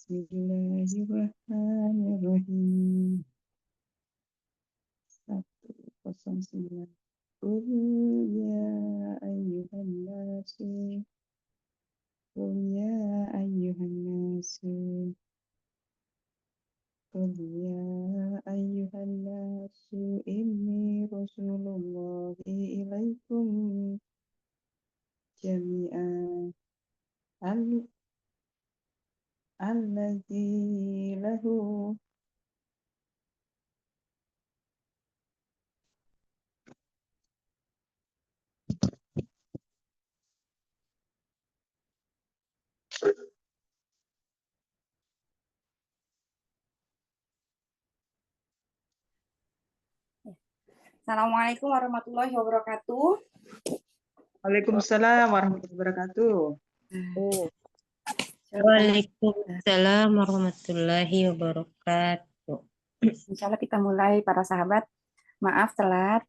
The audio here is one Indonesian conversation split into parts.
Bismillahirrahmanirrahim. 109. Qul ya ayyuhan nasu. Qul ya ayyuhan nasu. Qul ya ayyuhan nasu. Inni rasulullahi ilaikum jami'an. Alladzi lahu Assalamualaikum warahmatullahi wabarakatuh. Waalaikumsalam warahmatullahi wabarakatuh. Waalaikumsalam warahmatullahi wabarakatuh. Insya Allah kita mulai para sahabat. Maaf telat.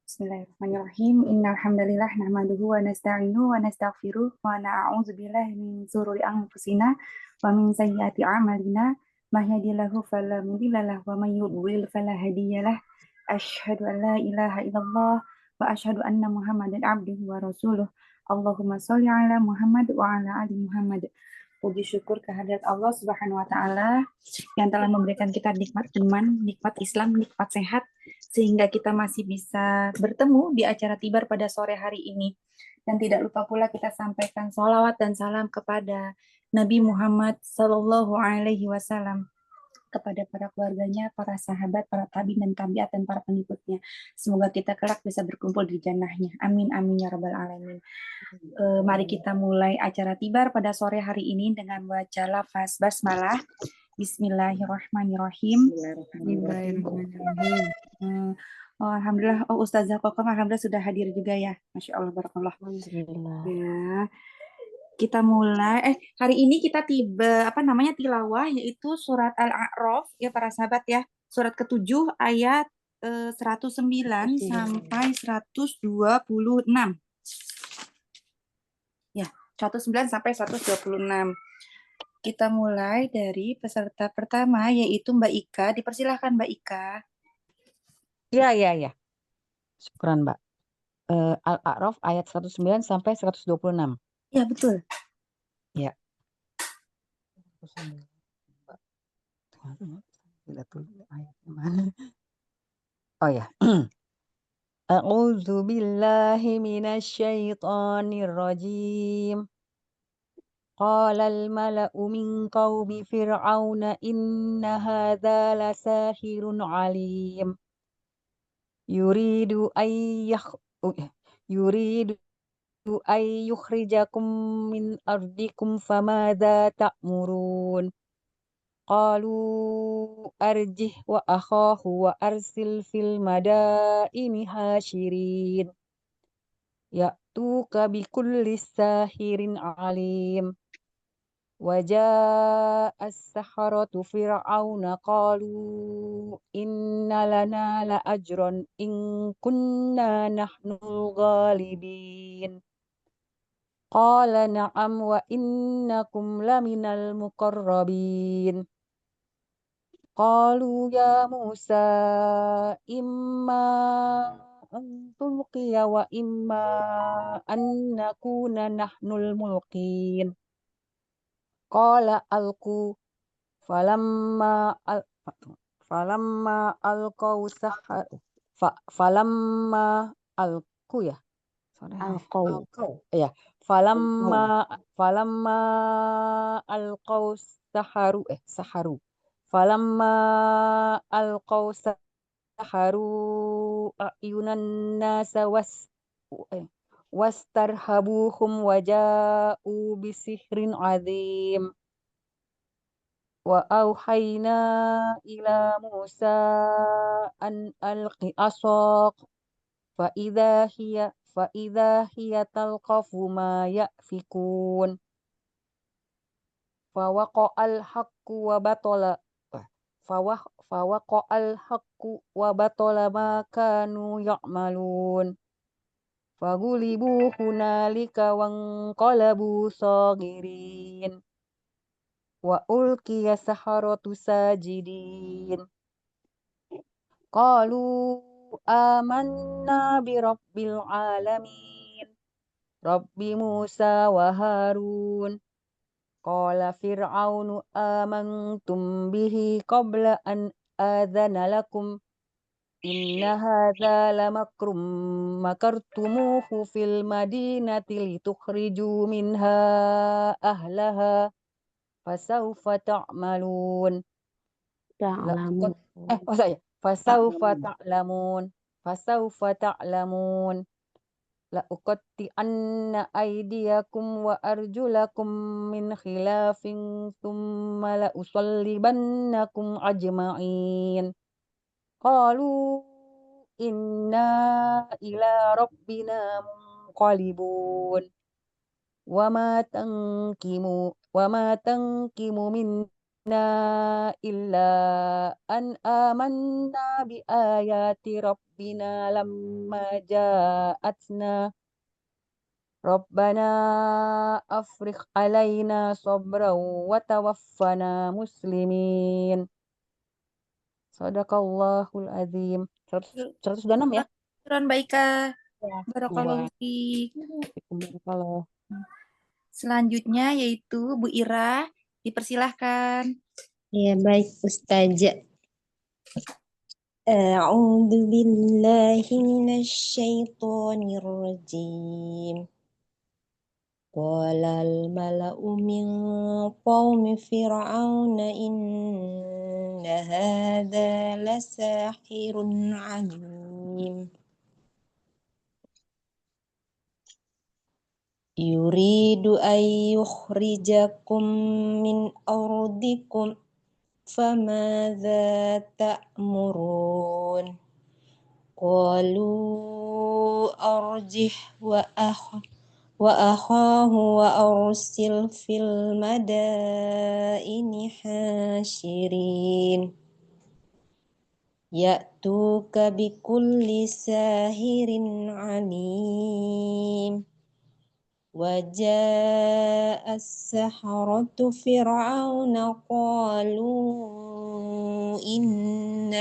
Bismillahirrahmanirrahim. Innal hamdalillah nahmaduhu wa nasta'inuhu wa nastaghfiruh wa na'udzu billahi min shururi anfusina wa min sayyiati a'malina. May yahdihillahu fala mudilla lahu wa may yudlil fala hadiyalah. Asyhadu an la ilaha illallah wa asyhadu anna Muhammadan abduhu wa rasuluh. Allahumma sholli ala Muhammad wa ala ali Muhammad. Puji syukur kehadirat Allah Subhanahu wa taala yang telah memberikan kita nikmat iman, nikmat Islam, nikmat sehat sehingga kita masih bisa bertemu di acara Tibar pada sore hari ini. Dan tidak lupa pula kita sampaikan sholawat dan salam kepada Nabi Muhammad Sallallahu Alaihi Wasallam, kepada para keluarganya, para sahabat, para tabi dan tabiat dan para pengikutnya. Semoga kita kelak bisa berkumpul di jannahnya. Amin amin ya rabbal alamin. Mari kita mulai acara Tibar pada sore hari ini dengan baca lafaz basmalah. Bismillahirrahmanirrahim. Bismillahirrahmanirrahim. Alhamdulillah, Ustazah Kokom alhamdulillah sudah hadir juga ya. Masya Allah, barakallah. Ya. Kita mulai, hari ini kita tilawah, yaitu surat Al-A'raf, ya para sahabat ya, surat ke-7 ayat 109 sampai 126. Ya, 109 sampai 126. Kita mulai dari peserta pertama, yaitu Mbak Ika. Dipersilahkan Mbak Ika. Ya. Syukran, Mbak. Al-A'raf ayat 109 sampai 126. Ya, betul. Ya. Oh ya. A'udzu billahi minasyaitonir rajim. Qala al-mala'u min qaumi fir'auna inna hadza lasahirun 'alim. Yuridu ay yukhrijakum min ardikum famadza ta'murun. Qalu arjih wa akhahu wa arsil fil madaini hasyirin. Ya'tuka bikulli sahirin alim. Wajaa as-saharatu fir'auna qalu inna lana la ajran in kunna nahnul ghalibin. Qala na'am wa innakum laminal muqarrabin. Qalu ya Musa imma an tulqiya wa imma an nakuna nahnul mulqin. Qala alqu falamma alqaw saharu falamma alqu ya. Alqaw. Ya. Falamma alqaw saharu. Falamma alqaw saharu ayunan nasa wastarhabuhum waja'u bisihrin azim. Wa auhayna ila Musa an alqi asaq fa idza hiya talqafu ma yafikun. Fawaqa'al haqqu wa batala ma kanu ya'malun. Fagulibu hunalika wanqalabu sagirin. wa ulqiya saharatu sajidin. Qalu amanna bi rabbil alamin. Rabbi Musa wa Harun. Qala Fir'aunu amantum bihi qabla an adhana lakum. Inna hadza lamakrum makartumuhu fil madinati litukhriju minha ahlaha fasawfa ta'malun. Ta'lamu. Fasawfa ta'lamun. Fasawfa ta'lamun. La uqatti'anna aydiyakum wa arjulakum min khilafin thumma la usallibannakum ajma'in. Qalu inna ila rabbina munqalibun. Wa ma tankimu minna illa an amanna bi ayati rabbina lamma ja'atna. Rabbana afrigh alaina sabran wa tawaffana muslimin. Sadaqallahul azim. 126 ya? Syukran Baika. Ya. Barakallahu fiik. Barakallah. Selanjutnya yaitu Bu Ira, dipersilahkan. Ya, baik Ustazah. A'udzu billahi minasyaitonir rajim. Qala al-mala'u min qaumi fir'auna inna hadza lasahirun 'alim. Yuridu an yukhrijakum min ardikum famadza ta'murun. Qalu arjih wa akhahu wa arsil fil madaini hasyirin. Ya'tuka bikulli sahirin alim. وجاء السحرة فرعون قالوا إن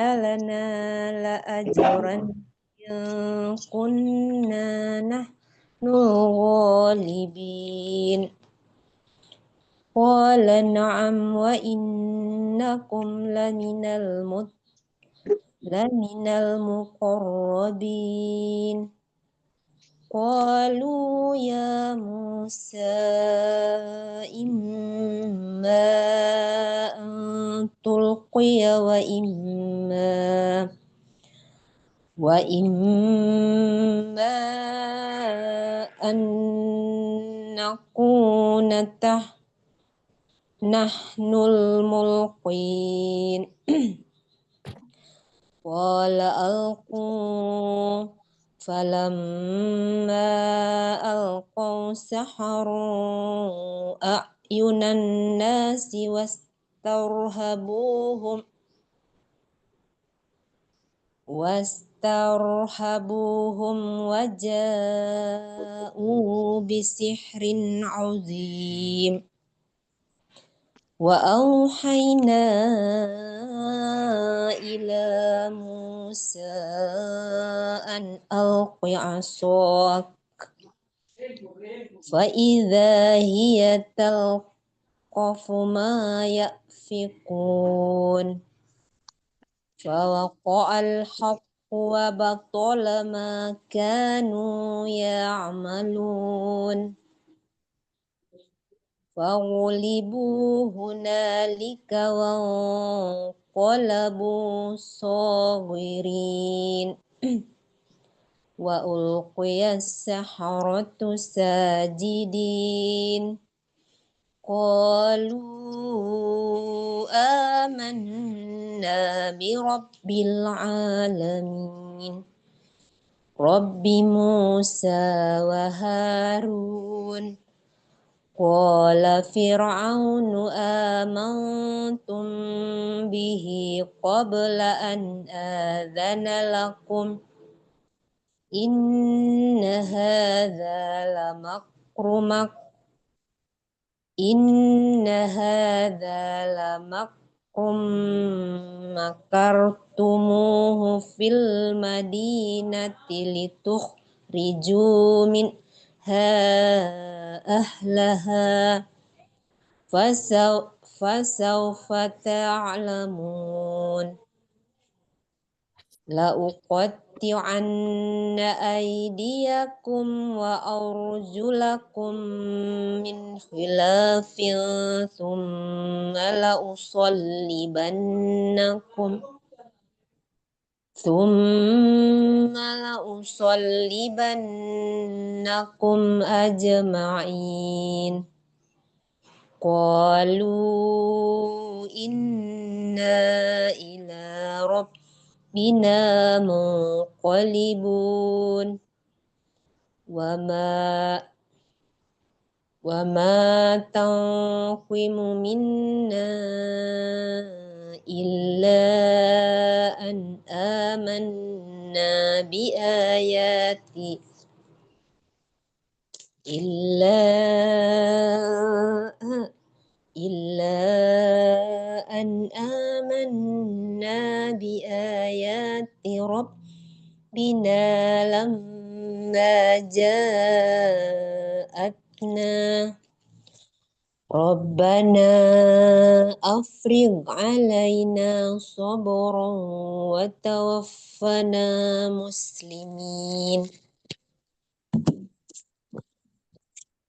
لنا لأجرا إن كنا نحن الغالبين. قال نعم وإنكم لمن المقربين. قالوا يا موسى إما أن تلقي وإما أن نكون نحن الملقين. قال ألقوا فلما ألقوا سحروا أعين الناس واسترهبوهم وجاءوا بسحر عظيم. وأوحينا إلى موسى أن ألق عصاك فإذا هي تلقف ما يأفكون. فوقع الحق وبطل ما كانوا يعملون. فغلبوا هنالك وانقلبوا صاغرين. وألقي السحرة ساجدين. قالوا آمنا برب العالمين رب موسى وهارون. قال فرعون آمنتم به قبل أن آذن لكم Inna hadza lamakrum makartumuhu fil madinati litukhriju minha ahlaha fasawfa ta'lamun. La'uqatti'anna aydiyakum wa arjulakum min khilafin thumma la'usallibannakum ajma'in. Qalu inna ila rabbina munqalibun wa ma tanqimu minna illa an amanna bi ayati rabbina lamma ja'atna Rabbana afrigh alaina sabran wa tawaffana muslimin.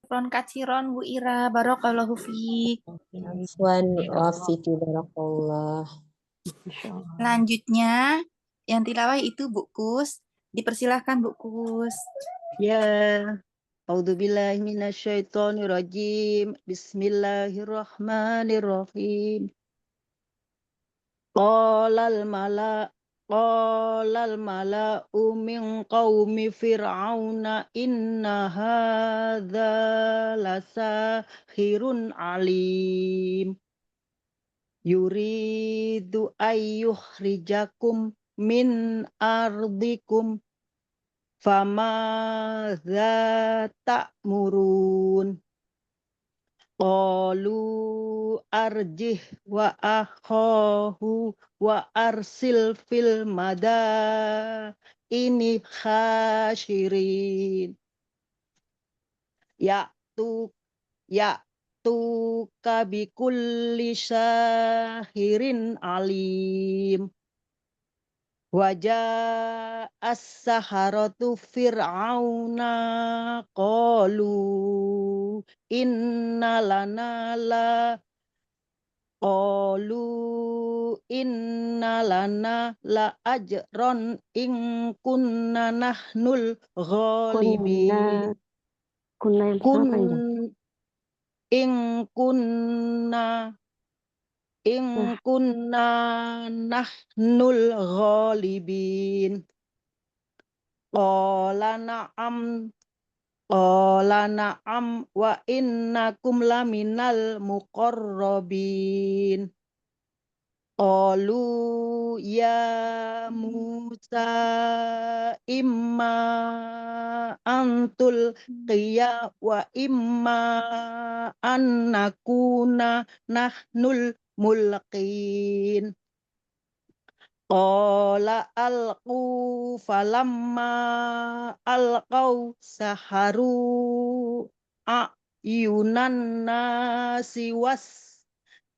Ron kaciron Bu Ira, barakallahu fiik. Afwan wa fiki barakallah. Selanjutnya yang tilawah itu Bu Kus. Dipersilahkan Bu Kus. Ya, A'udzubillahi minasyaitonirrajim. Bismillahirrahmanirrahim. Qalal mala'u min qaumi fir'auna inna hadza lasahirun alim. Yuridu ayyukhrijakum min ardikum famadza ta'murun. Qalu arjih wa akhahu wa arsil fil madaini khashirin. Ya'tuka bikulli syahirin alim. Wajah as-saharatu fir'auna qalu inna lana la ajron in kunna nahnul ghalibin. Kunna yang pertama panjang. In kunna nahnul ghalibin. Qala na'am wa innakum laminal muqarrabin. Qalu ya Musa imma antul qiya wa imma an nakuna nahnul mulqin. Qala alqu falamma alqaw saharu a'yunan nasi was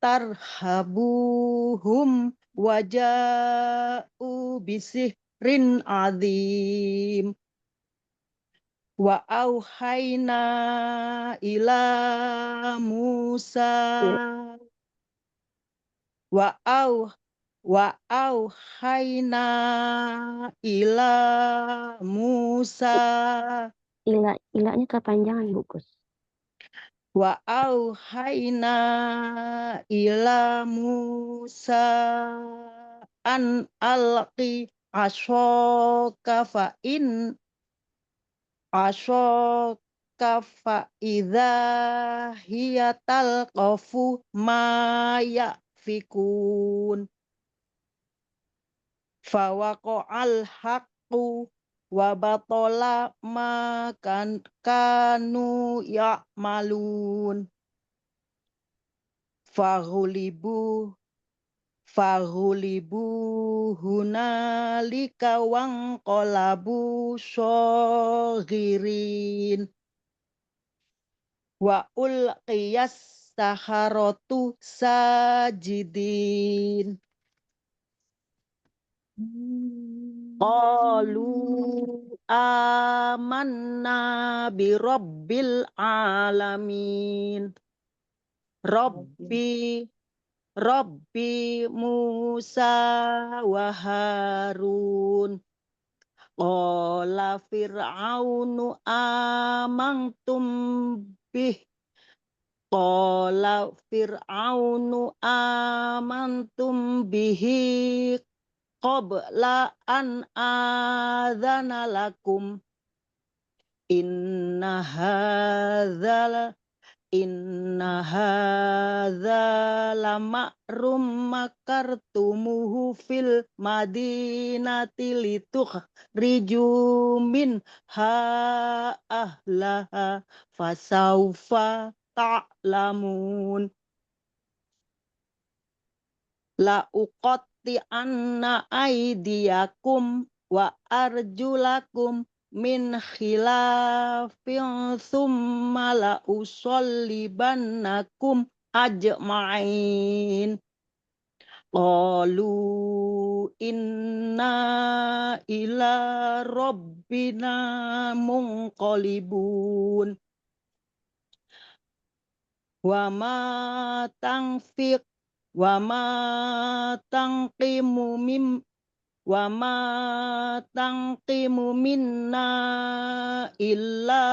tarhabuhum waja'u bisihrin azim. Wa auhayna ila Musa wa auhayna ila Musa. Ilanya kepanjangan Bu Kus. Wa auhayna ila Musa an alqi ashoka fa idza hiya talqafu ma yafikun. Fawaqa'al haqqu wa batola ma kanu ya'malun Faghulibu hunalika wangqalabu shaghirin wa ulqiyas saharatu sajidin qalu amanna bi rabbil alamin Rabbi Musa wa Harun qala fir'aunu amantum bih qala fir'aunu amantum bihi qabla an adzana lakum inna hadzal Inna hadza lama'rum makartumuhu fil madinati litukhriju minha ahlaha fasawfa ta'lamun la uqatti anna aydiyakum wa arjulakum min khilafin thumma la usollibannakum ajma'in qalu inna ila rabbina munqalibun wa ma tanfiq wa ma tanqimu mim wa ma tanqimu minna illa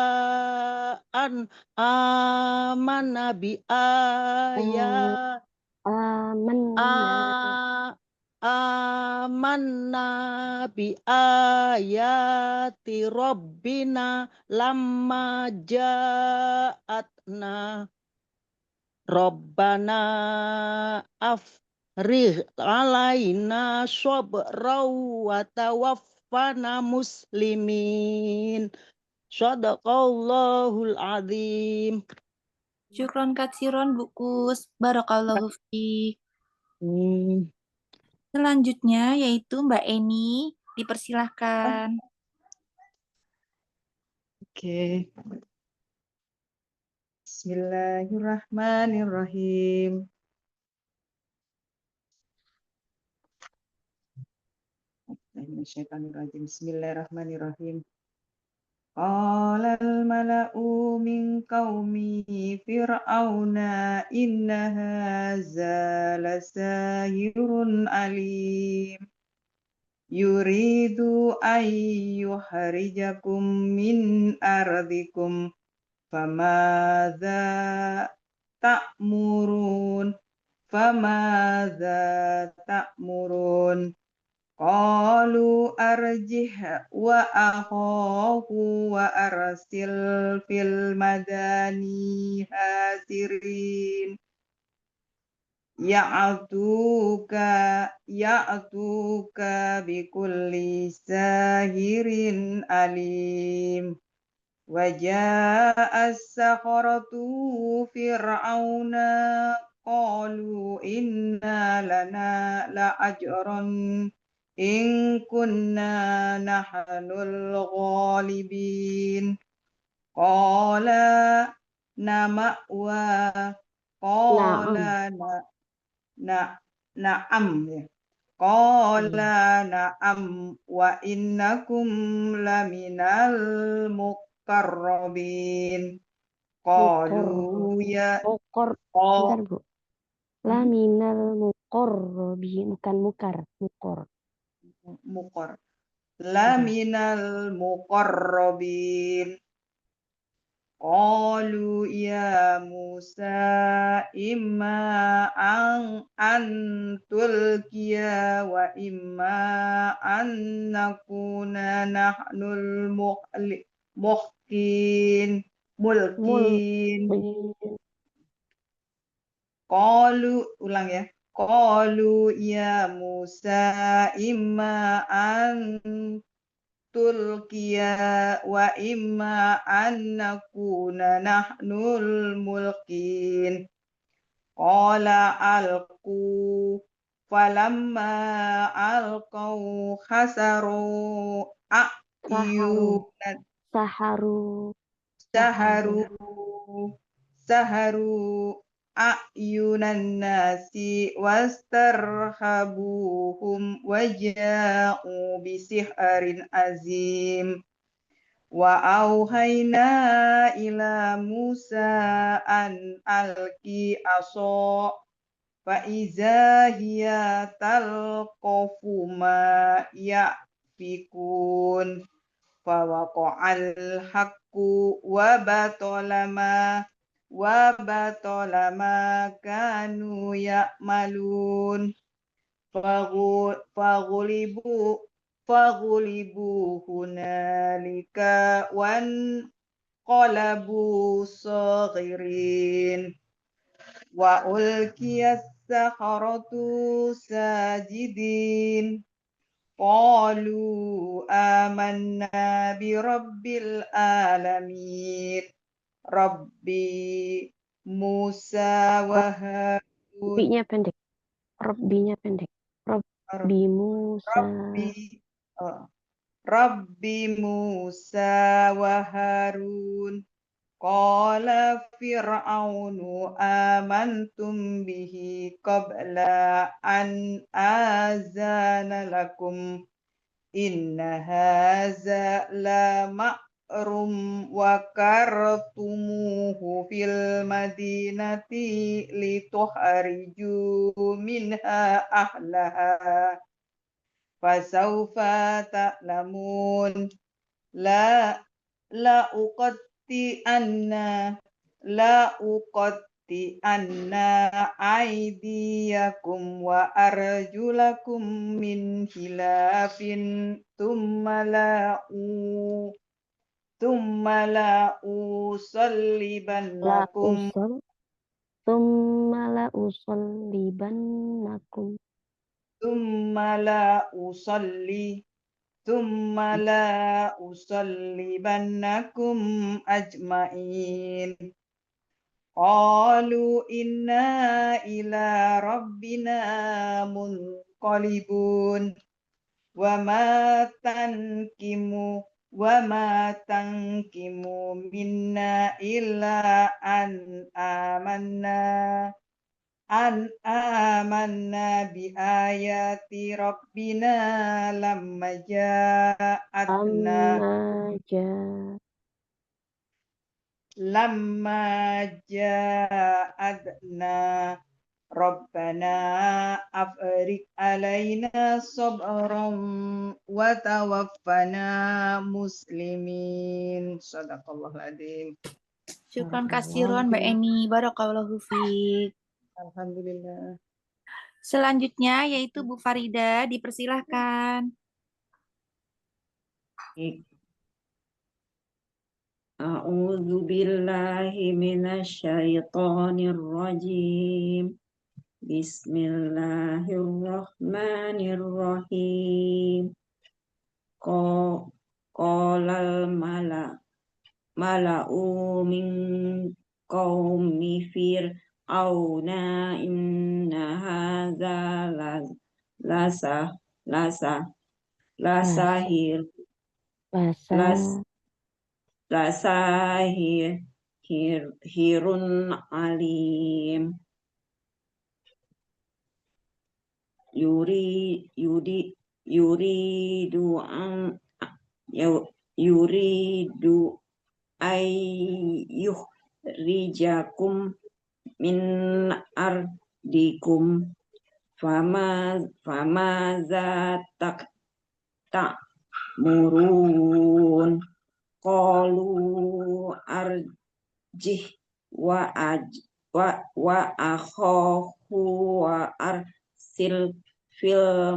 an amana bi ayat Amanna. amanna bi ayati rabbina lamma ja'atna Rabbana afrigh alaina sabraw wa tawaffana muslimin. Shadaqallahul azim. Syukron katsiron Bukus. Barakallahu fiik. Selanjutnya yaitu Mbak Eni. Dipersilahkan. Oke. Bismillahirrahmanirrahim. Bismillahirrahmanirrahim. Qalal mala'u min qaumi fir'auna inna hadza lasahirun alim yuridu an yuhrijakum min ardikum famadza ta'murun Qalu arjih wa akhahu wa arsil fil madani hasirin ya'tuka bikulli sahirin alim wa ja'a as-sakharatu fir'auna qalu inna lana la'ajran in kunna nahnul ghalibin qala na'am ya qala na'am wa innakum laminal muqarrabin qalu ya Bentar, Bu. Laminal muqarrabin, bukan mukar. laminal muqarrabin qalu ya Musa imma an tulkiya wa imma an nakuna nahnul mulkin ulang ya. Qalu ya Musa imma an tulkiya wa imma an nakuna nahnul mulkin. Qala alqu falamma alqau khasaru Saharu. a'yunan Saharu. saharu saharu a'yunan nasi wastarhabuhum waja'u bisihrin azim. Wa auhayna ila Musa an alqi aso fa iza hiya talqafu ma yafikun fa waqa'al haqqu wa batala ma kanu ya'malun faghulibu hunalika wan qalabu saghirin wa ulkiyas saharatu sajidin qalu amanna bi rabbil alamin rabbi Musa wa Harun Rabbinya pendek. Rabbinya pendek. Rabbi Musa. Rabbi Musa wa Harun qala fir'aunu amantum bihi qabla an azana lakum inna haza la ma'rum wa kartumuhu fil madinati lituhariju minha ahlaha fasawfa ta'lamun la uqatti anna aydiyakum wa arjulakum min khilafin thumma la usallibannakum Thumma la usallibannakum. Thumma la usallibannakum ajma'in. Qalu inna ila rabbina munqalibun wa ma tankimu minna illa an amanna bi ayati rabbina lamma ja'atna rabbana afrik alaina sabran wa tawaffana muslimin. Shadaqallahul adzim. Syukran kasiron Mbak Eni. Barakallahu fiik. Alhamdulillah. Selanjutnya yaitu Bu Farida, dipersilahkan. A'udzu billahi minasyaitonir rajim. Bismillahirrahmanirrahim. Qalal mala'u min qaumi fir'auna inna hadza lasahirun alim. Yuridu ayyukhrijakum min ardikum famaza ta'murun. Qalu arjih wa akhahu wa arsil fil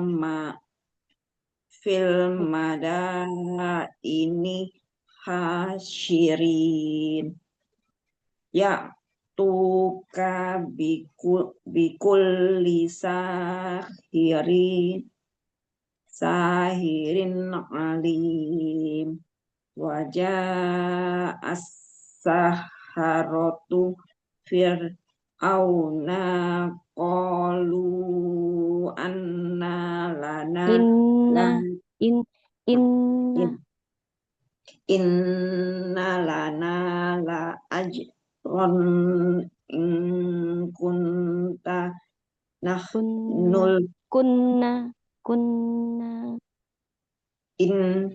madaini hasyirin ya tuka bikulli sahirin alim. Wajah as-saharatu fir'auna qalu anna lana inna lana la ajron in kunta nahnul kunna in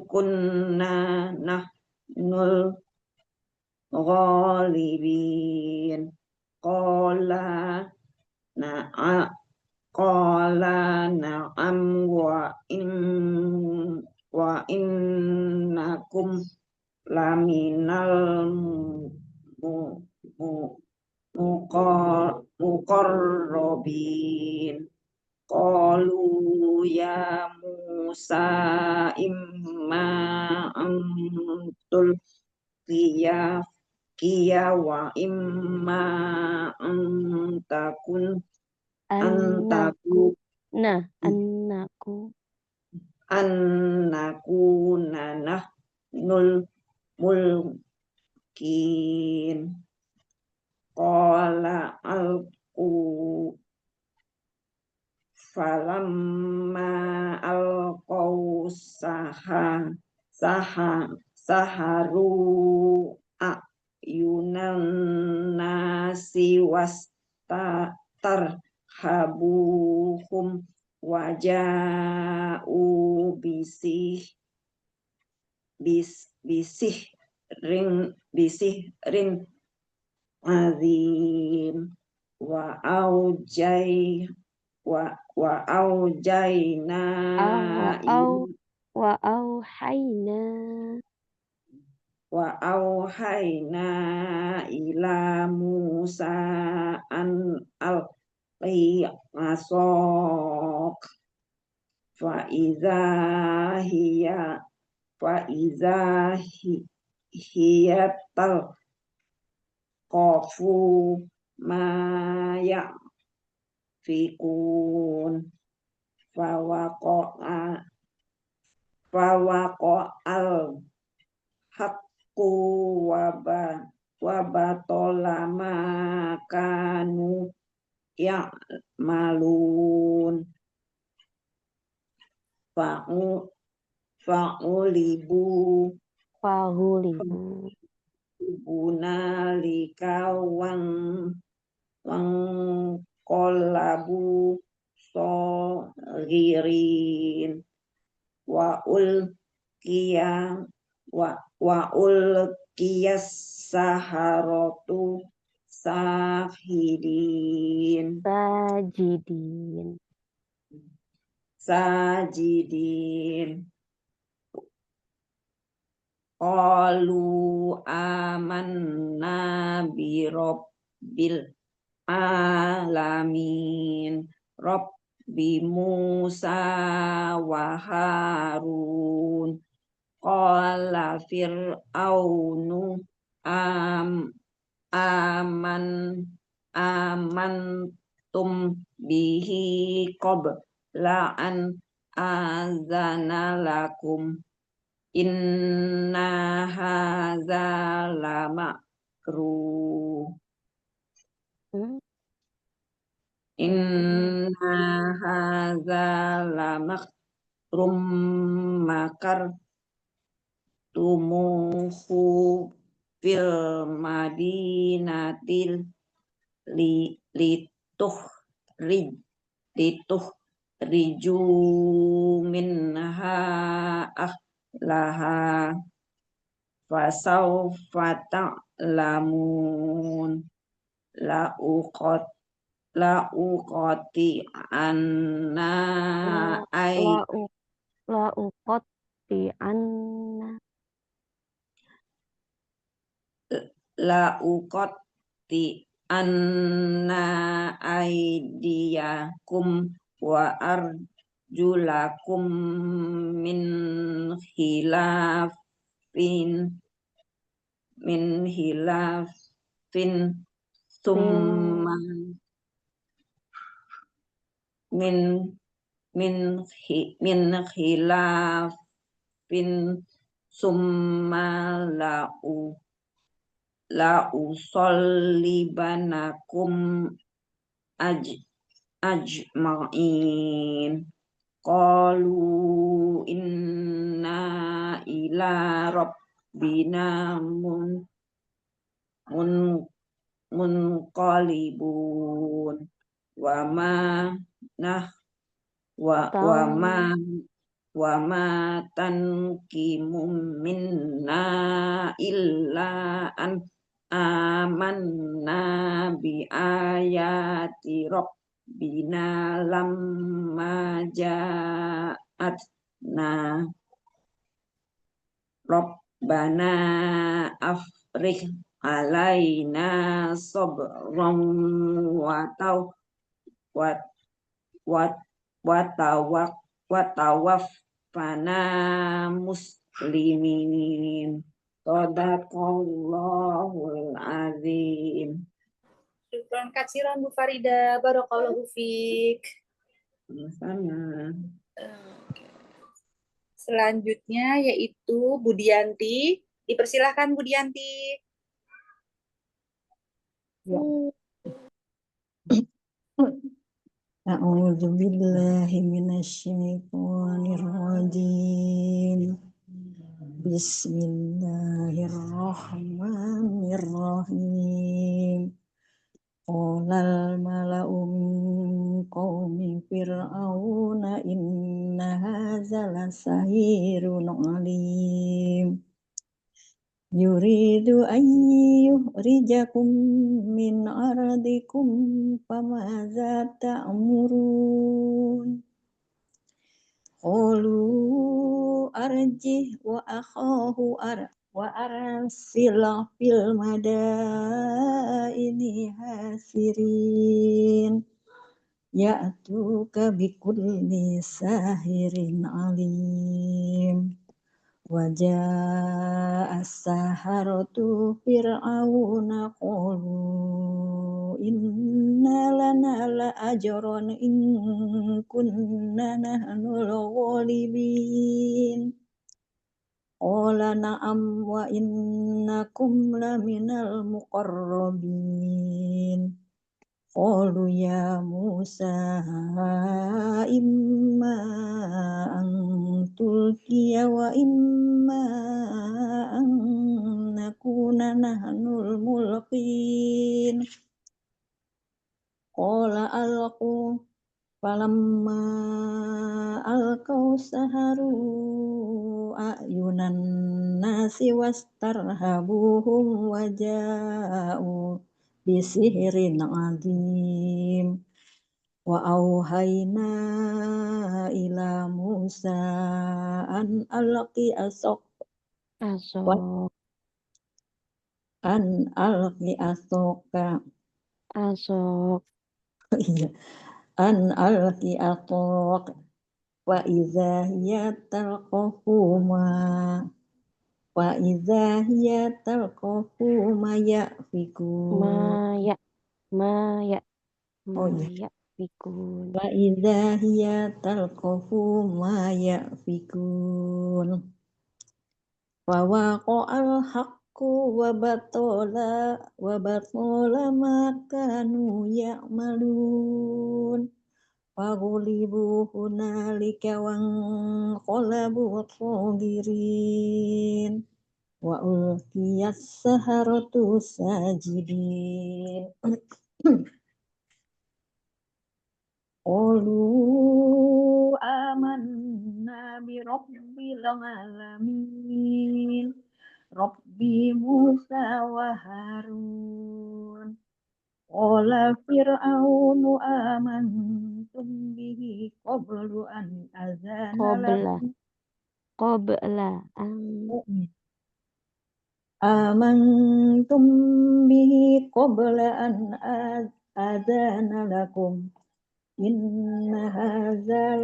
kunna nahnul ghalibin. Qala na'am wa innakum laminal muqarrabin. Qalu ya Musa imma antul kiya wa imma antaku nanah nul mulkin. Qala alqu falamma alqaw saharu ayunan nasi wastarhabuhum waja'u bisihrin azim. Wa auhayna ila Musa an alqi asok fa iza hiya talqafu ma yafikun. Fawaqa'al haqqu wa batola ma kanu ya'malun. Fa'ulibu bunalika wang qolabu saghirin. Wa ulqiyas saharatu sajidin. Qalu amanna bi rabbil alamin. Rabbi Musa wa Harun. Qala fir'aunu amantum bihi qabla an azana lakum. Inna hadza lamakruh. Inna hadza lamakrum makartumuhu fil madinatil lituhriju minha ahlaha fasawfa ta'lamun. La'uqati anna aidiyakum wa arjulakum min hilafin summa min khilafin summa la usallibanakum ajma'in. Qalu inna ila rabbina munqalibun wa ma nah wa ma tanqimu minna illa an amanna bi ayati rabbina lamma ja'atna Rabbana afrigh alaina sabran wa tawaffana muslimin. Shadaqallahul azim. Syukran katsiran Bu Farida, barakallahu fiik. Sama. Selanjutnya yaitu Budianti. Dipersilahkan Budianti. A'udzu billahi minasyaitonir rajim. Bismillahirrahmanirrahim. Qolal mala'u min qaumi fir'auna inna hadza lasahirun 'alim. Yuridu an yukhrijakum min ardikum famadza ta'murun. Qalu arjih wa akhahu wa arsil fil madaini hasirin ya'tuka bikulli sahirin alim. Waja'a as-saharatu fir'auna qalu inna lana la ajran in kunna nahnul ghalibin. Qala na'am wa innakum laminal muqarrabin. Qalu ya Musa imma an tulqiya wa imma an nakuna nahnul mulqin. Qala alqu falamma alqaw saharu ayunan nasi wastarhabuhum waja'u bisihrin azim. Wa auhayna ila Musa an alqi asok an alqi asoka an alqi asok wa idza hiya talqafu ma yafikun. Fikun. Wa idza hiya talqafu ma yafikun. Wa waqa'al haqqu wa batola ma kanu ya'malun. Wa ghulibu hunalika wa qalabu sagirin. Wa ulqiyas saharatu sajidin. Qalu amanna bi rabbil alamin. Rabbi Musa wa Harun. Qala fir'aunu amantum bihi qabla an azana lakum. Amantum bihi qabla an azana lakum. Inna hadza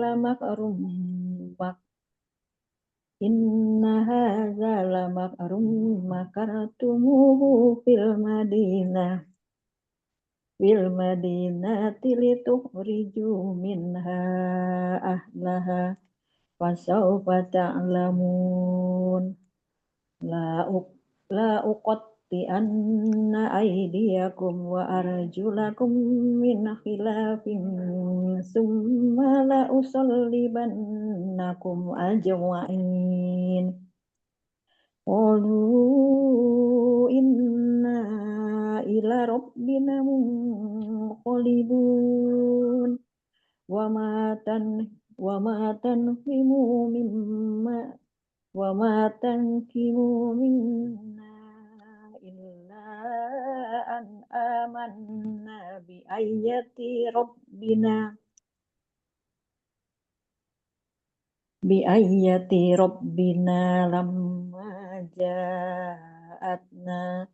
lamakrun makartumuhu fil madinah fil madinati litukhriju minha ahlaha fasawfa ta'lamun la uqatti anna aydiyakum wa arjulakum min khilafin summa la usallibannakum ajma'in qalu inna ila rabbina munqalibun wa ma tanqimu minna illa an amanna bi ayati rabbina lamma ja'atna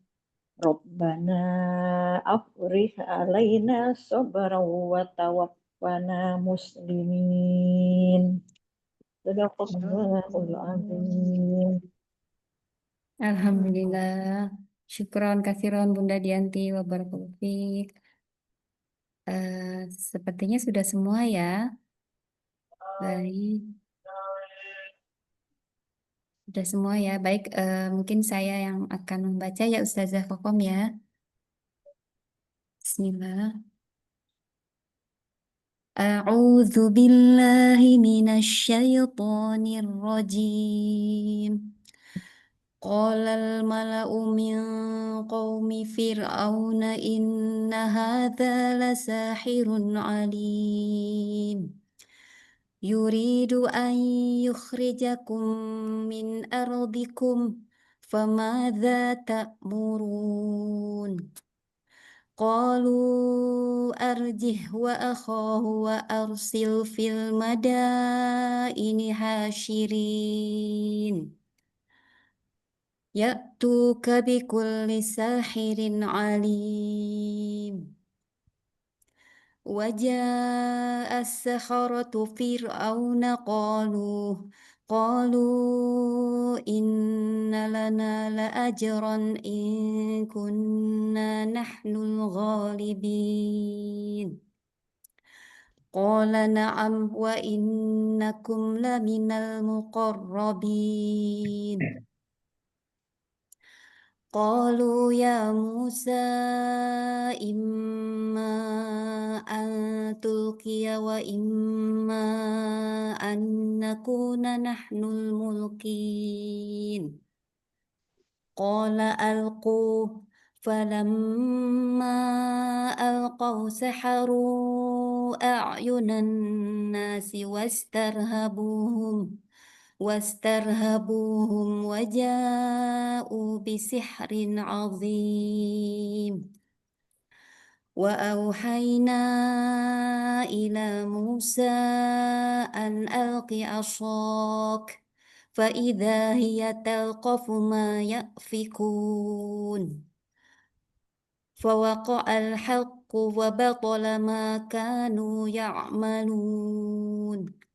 Rabbana afrih alaina sabran wa tawaffana muslimin. Sadaqallahul azim. Alhamdulillah. Syukron kasiron Bunda Dianti wa barakallahu fiik. Sepertinya sudah semua ya. Baik. Sudah semua ya. Baik, mungkin saya yang akan membaca ya Ustazah Kokom ya. Bismillah. A'udzu billahi minasyaitonir rajim. Qala al-mala'u min qaumi fir'auna inna hadza lasahirun 'alim. Yuridu an yukhrijakum min ardikum famadza ta'murun. Qalu arjih wa akhahu wa arsil fil madaini hasyirin. Ya'tuka bikulli sahirin alim. وجاء السحرة فرعون قالوا إن لنا لأجرا إن كنا نحن الغالبين قال نعم وإنكم لمن المقربين قالوا يا موسى إما أن تلقي وإما أن نكون نحن الملقين قال ألقوا فلما ألقوا سحروا أعين الناس واسترهبوهم وجاءوا بسحر عظيم وأوحينا إلى موسى أن ألق عصاك فإذا هي تلقف ما يأفكون فوقع الحق وبطل ما كانوا يعملون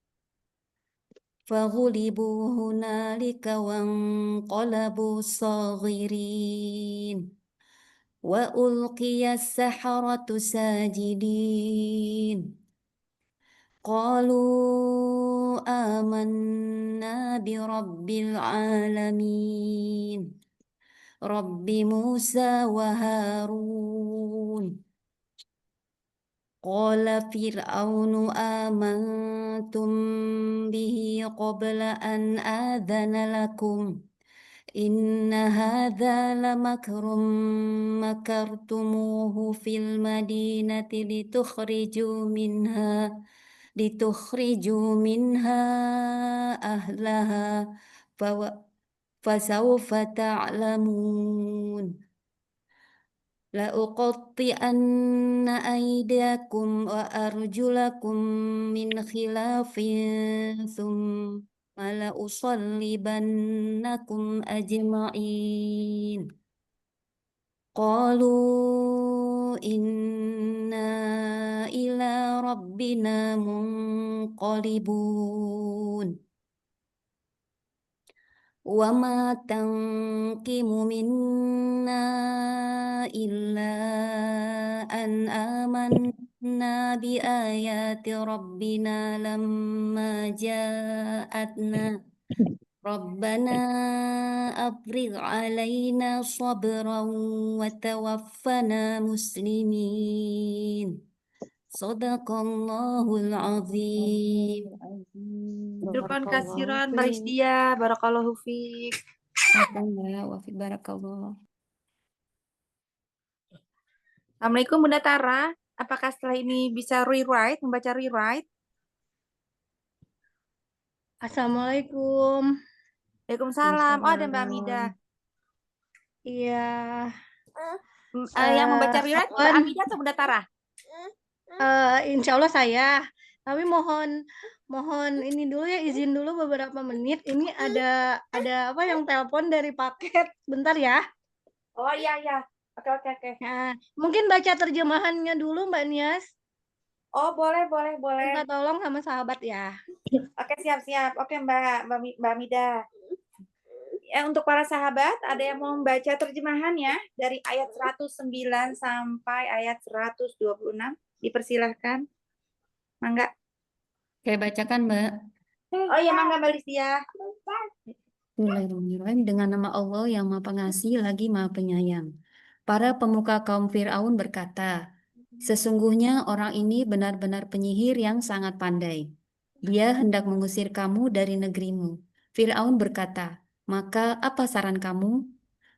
فغلبوا هنالك وانقلبوا صاغرين وألقي السحرة ساجدين قالوا آمنا برب العالمين رب موسى وهارون قال فرعون آمنتم به قبل أن آذن لكم إن هذا لمكر مكرتموه في المدينة لتخرجوا منها أهلها فسوف تعلمون لأقطعن أيديكم وأرجلكم من خلاف ثم لأصلبنكم أجمعين قالوا إنا إلى ربنا منقلبون وما تنقم منا إلا أن آمنا بآيات ربنا لما جاءتنا ربنا أفرغ علينا صبرا وتوفنا مسلمين صدق الله العظيم. Syukran Barakallahu kasiran Mbak fiik. Lisdia, barakallahu fiik. Barakallah. Assalamualaikum Bunda Tara. Apakah setelah ini bisa membaca rewrite? Assalamualaikum. Waalaikumsalam. Oh, ada Mbak Amida. Iya. Yang membaca rewrite Mbak Afwan. Amida atau Bunda Tara? Insya Allah saya. Tapi mohon ini dulu ya, izin dulu beberapa menit. Ini ada apa yang telepon dari paket. Bentar ya. Oh iya. Oke. Nah, mungkin baca terjemahannya dulu Mbak Nias. Oh boleh. Minta tolong sama sahabat ya. Oke siap. Oke Mbak Amida. Untuk para sahabat, ada yang mau membaca terjemahannya dari ayat 109 sampai ayat 126? Dipersilahkan. Mangga. Saya bacakan, Mbak. Oh iya, mangga Mbak Lisdia. Bismillahirrahmanirrahim. Dengan nama Allah yang Maha Pengasih lagi Maha Penyayang. Para pemuka kaum Fir'aun berkata, sesungguhnya orang ini benar-benar penyihir yang sangat pandai. Dia hendak mengusir kamu dari negerimu. Fir'aun berkata, maka apa saran kamu?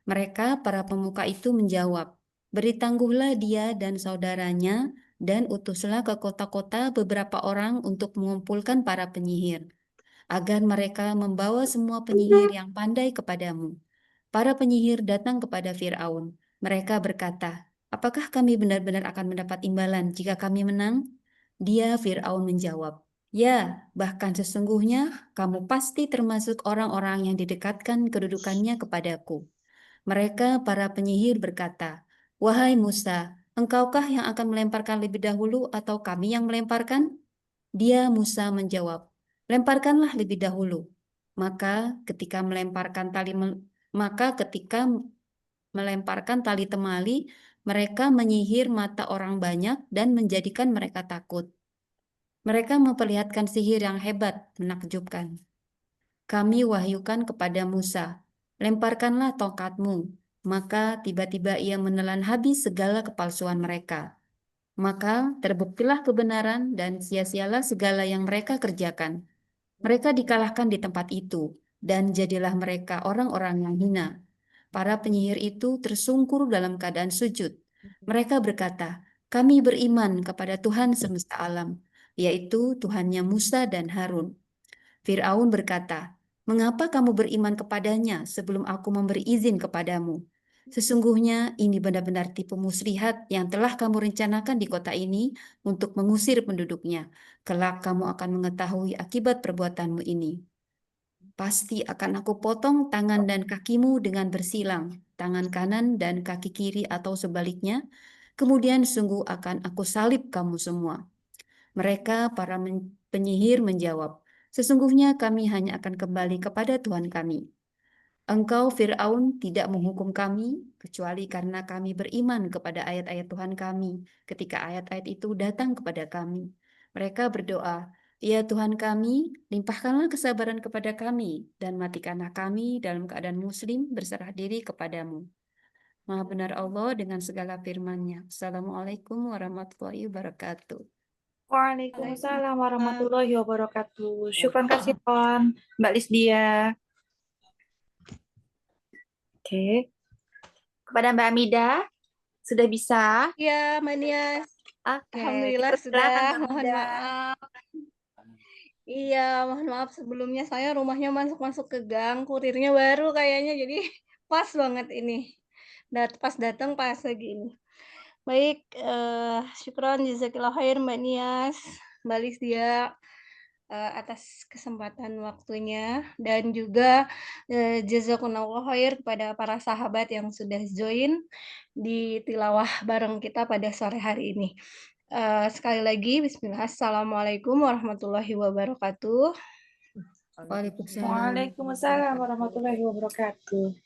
Mereka, para pemuka itu menjawab, beri tangguhlah dia dan saudaranya dan utuslah ke kota-kota beberapa orang untuk mengumpulkan para penyihir, agar mereka membawa semua penyihir yang pandai kepadamu. Para penyihir datang kepada Fir'aun. Mereka berkata, apakah kami benar-benar akan mendapat imbalan jika kami menang? Dia, Fir'aun, menjawab, ya, bahkan sesungguhnya kamu pasti termasuk orang-orang yang didekatkan kedudukannya kepadaku. Mereka, para penyihir, berkata, wahai Musa, engkaukah yang akan melemparkan lebih dahulu atau kami yang melemparkan? Dia, Musa, menjawab, lemparkanlah lebih dahulu. Maka ketika melemparkan tali temali, mereka menyihir mata orang banyak dan menjadikan mereka takut. Mereka memperlihatkan sihir yang hebat, menakjubkan. Kami wahyukan kepada Musa, lemparkanlah tongkatmu. Maka tiba-tiba ia menelan habis segala kepalsuan mereka. Maka terbuktilah kebenaran dan sia-sialah segala yang mereka kerjakan. Mereka dikalahkan di tempat itu, dan jadilah mereka orang-orang yang hina. Para penyihir itu tersungkur dalam keadaan sujud. Mereka berkata, kami beriman kepada Tuhan semesta alam, yaitu Tuhannya Musa dan Harun. Fir'aun berkata, mengapa kamu beriman kepadanya sebelum aku memberi izin kepadamu? Sesungguhnya ini benar-benar tipu muslihat yang telah kamu rencanakan di kota ini untuk mengusir penduduknya. Kelak kamu akan mengetahui akibat perbuatanmu ini. Pasti akan aku potong tangan dan kakimu dengan bersilang, tangan kanan dan kaki kiri atau sebaliknya. Kemudian sungguh akan aku salib kamu semua. Mereka, para penyihir, menjawab, sesungguhnya kami hanya akan kembali kepada Tuhan kami. Engkau, Fir'aun, tidak menghukum kami, kecuali karena kami beriman kepada ayat-ayat Tuhan kami, ketika ayat-ayat itu datang kepada kami. Mereka berdoa, ya Tuhan kami, limpahkanlah kesabaran kepada kami, dan matikanlah kami dalam keadaan muslim berserah diri kepadamu. Maha benar Allah dengan segala firman-Nya. Assalamualaikum warahmatullahi wabarakatuh. Waalaikumsalam warahmatullahi wabarakatuh. Syukran kasiran Mbak Lisdia. Oke. Kepada Mbak Amida, sudah bisa? Iya, Mbak Nias. Oke. Alhamdulillah Dipersilakan, sudah. Mbak Mohon Amida. maaf. Iya, mohon maaf sebelumnya saya rumahnya masuk ke gang, kurirnya baru kayaknya, jadi pas banget ini. Pas datang pas lagi ini. Baik, syukron jazakillah khair Mbak Nias, Mbak Lisdia, atas kesempatan waktunya, dan juga jazakumullah khair kepada para sahabat yang sudah join di tilawah bareng kita pada sore hari ini. Sekali lagi, bismillah, assalamualaikum warahmatullahi wabarakatuh. Waalaikumsalam warahmatullahi wabarakatuh.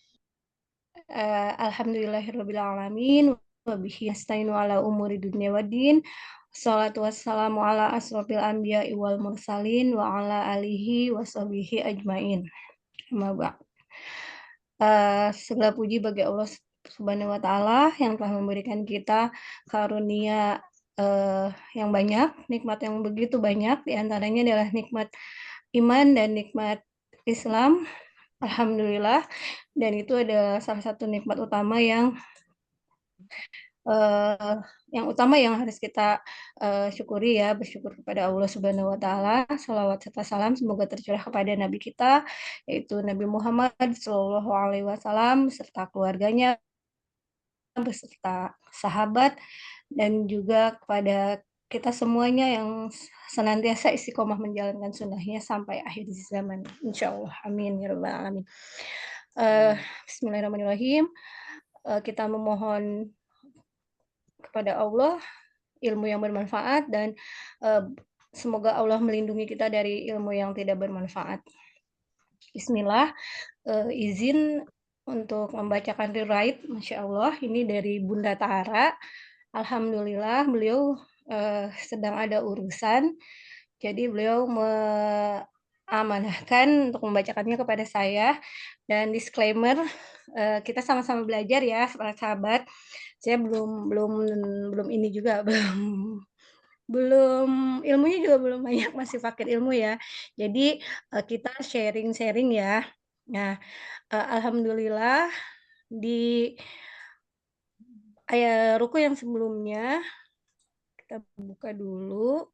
Alhamdulillahirabbil alamin. wa bihi nasta'inu ala umuri dunya waddin. Salatu wassalamu ala asrofil anbiya'i wal mursalin wa ala alihi wa sahbihi ajmain. Amma ba'd. Segala puji bagi Allah Subhanahu wa taala yang telah memberikan kita karunia yang banyak, nikmat yang begitu banyak, di antaranya adalah nikmat iman dan nikmat Islam. Alhamdulillah, dan itu adalah salah satu nikmat utama yang harus kita syukuri ya, bersyukur kepada Allah Subhanahu wa taala. Shalawat serta salam semoga tercurah kepada nabi kita, yaitu Nabi Muhammad Shallallahu alaihi wasallam beserta keluarganya, beserta sahabat, dan juga kepada kita semuanya yang senantiasa istiqomah menjalankan sunnahnya sampai akhir zaman, insya Allah. Amin ya rabbal alamin. Bismillahirrahmanirrahim. Kita memohon kepada Allah ilmu yang bermanfaat, dan semoga Allah melindungi kita dari ilmu yang tidak bermanfaat. Bismillah. Izin untuk membacakan rewrite, Masya Allah, ini dari Bunda Tara. Alhamdulillah beliau sedang ada urusan, jadi beliau mengamanahkan untuk membacakannya kepada saya. Dan disclaimer, kita sama-sama belajar ya, para sahabat. Saya belum ini juga, belum ilmunya juga belum banyak, masih fakir ilmu ya. Jadi kita sharing-sharing ya. Nah, alhamdulillah di ruku yang sebelumnya, kita buka dulu.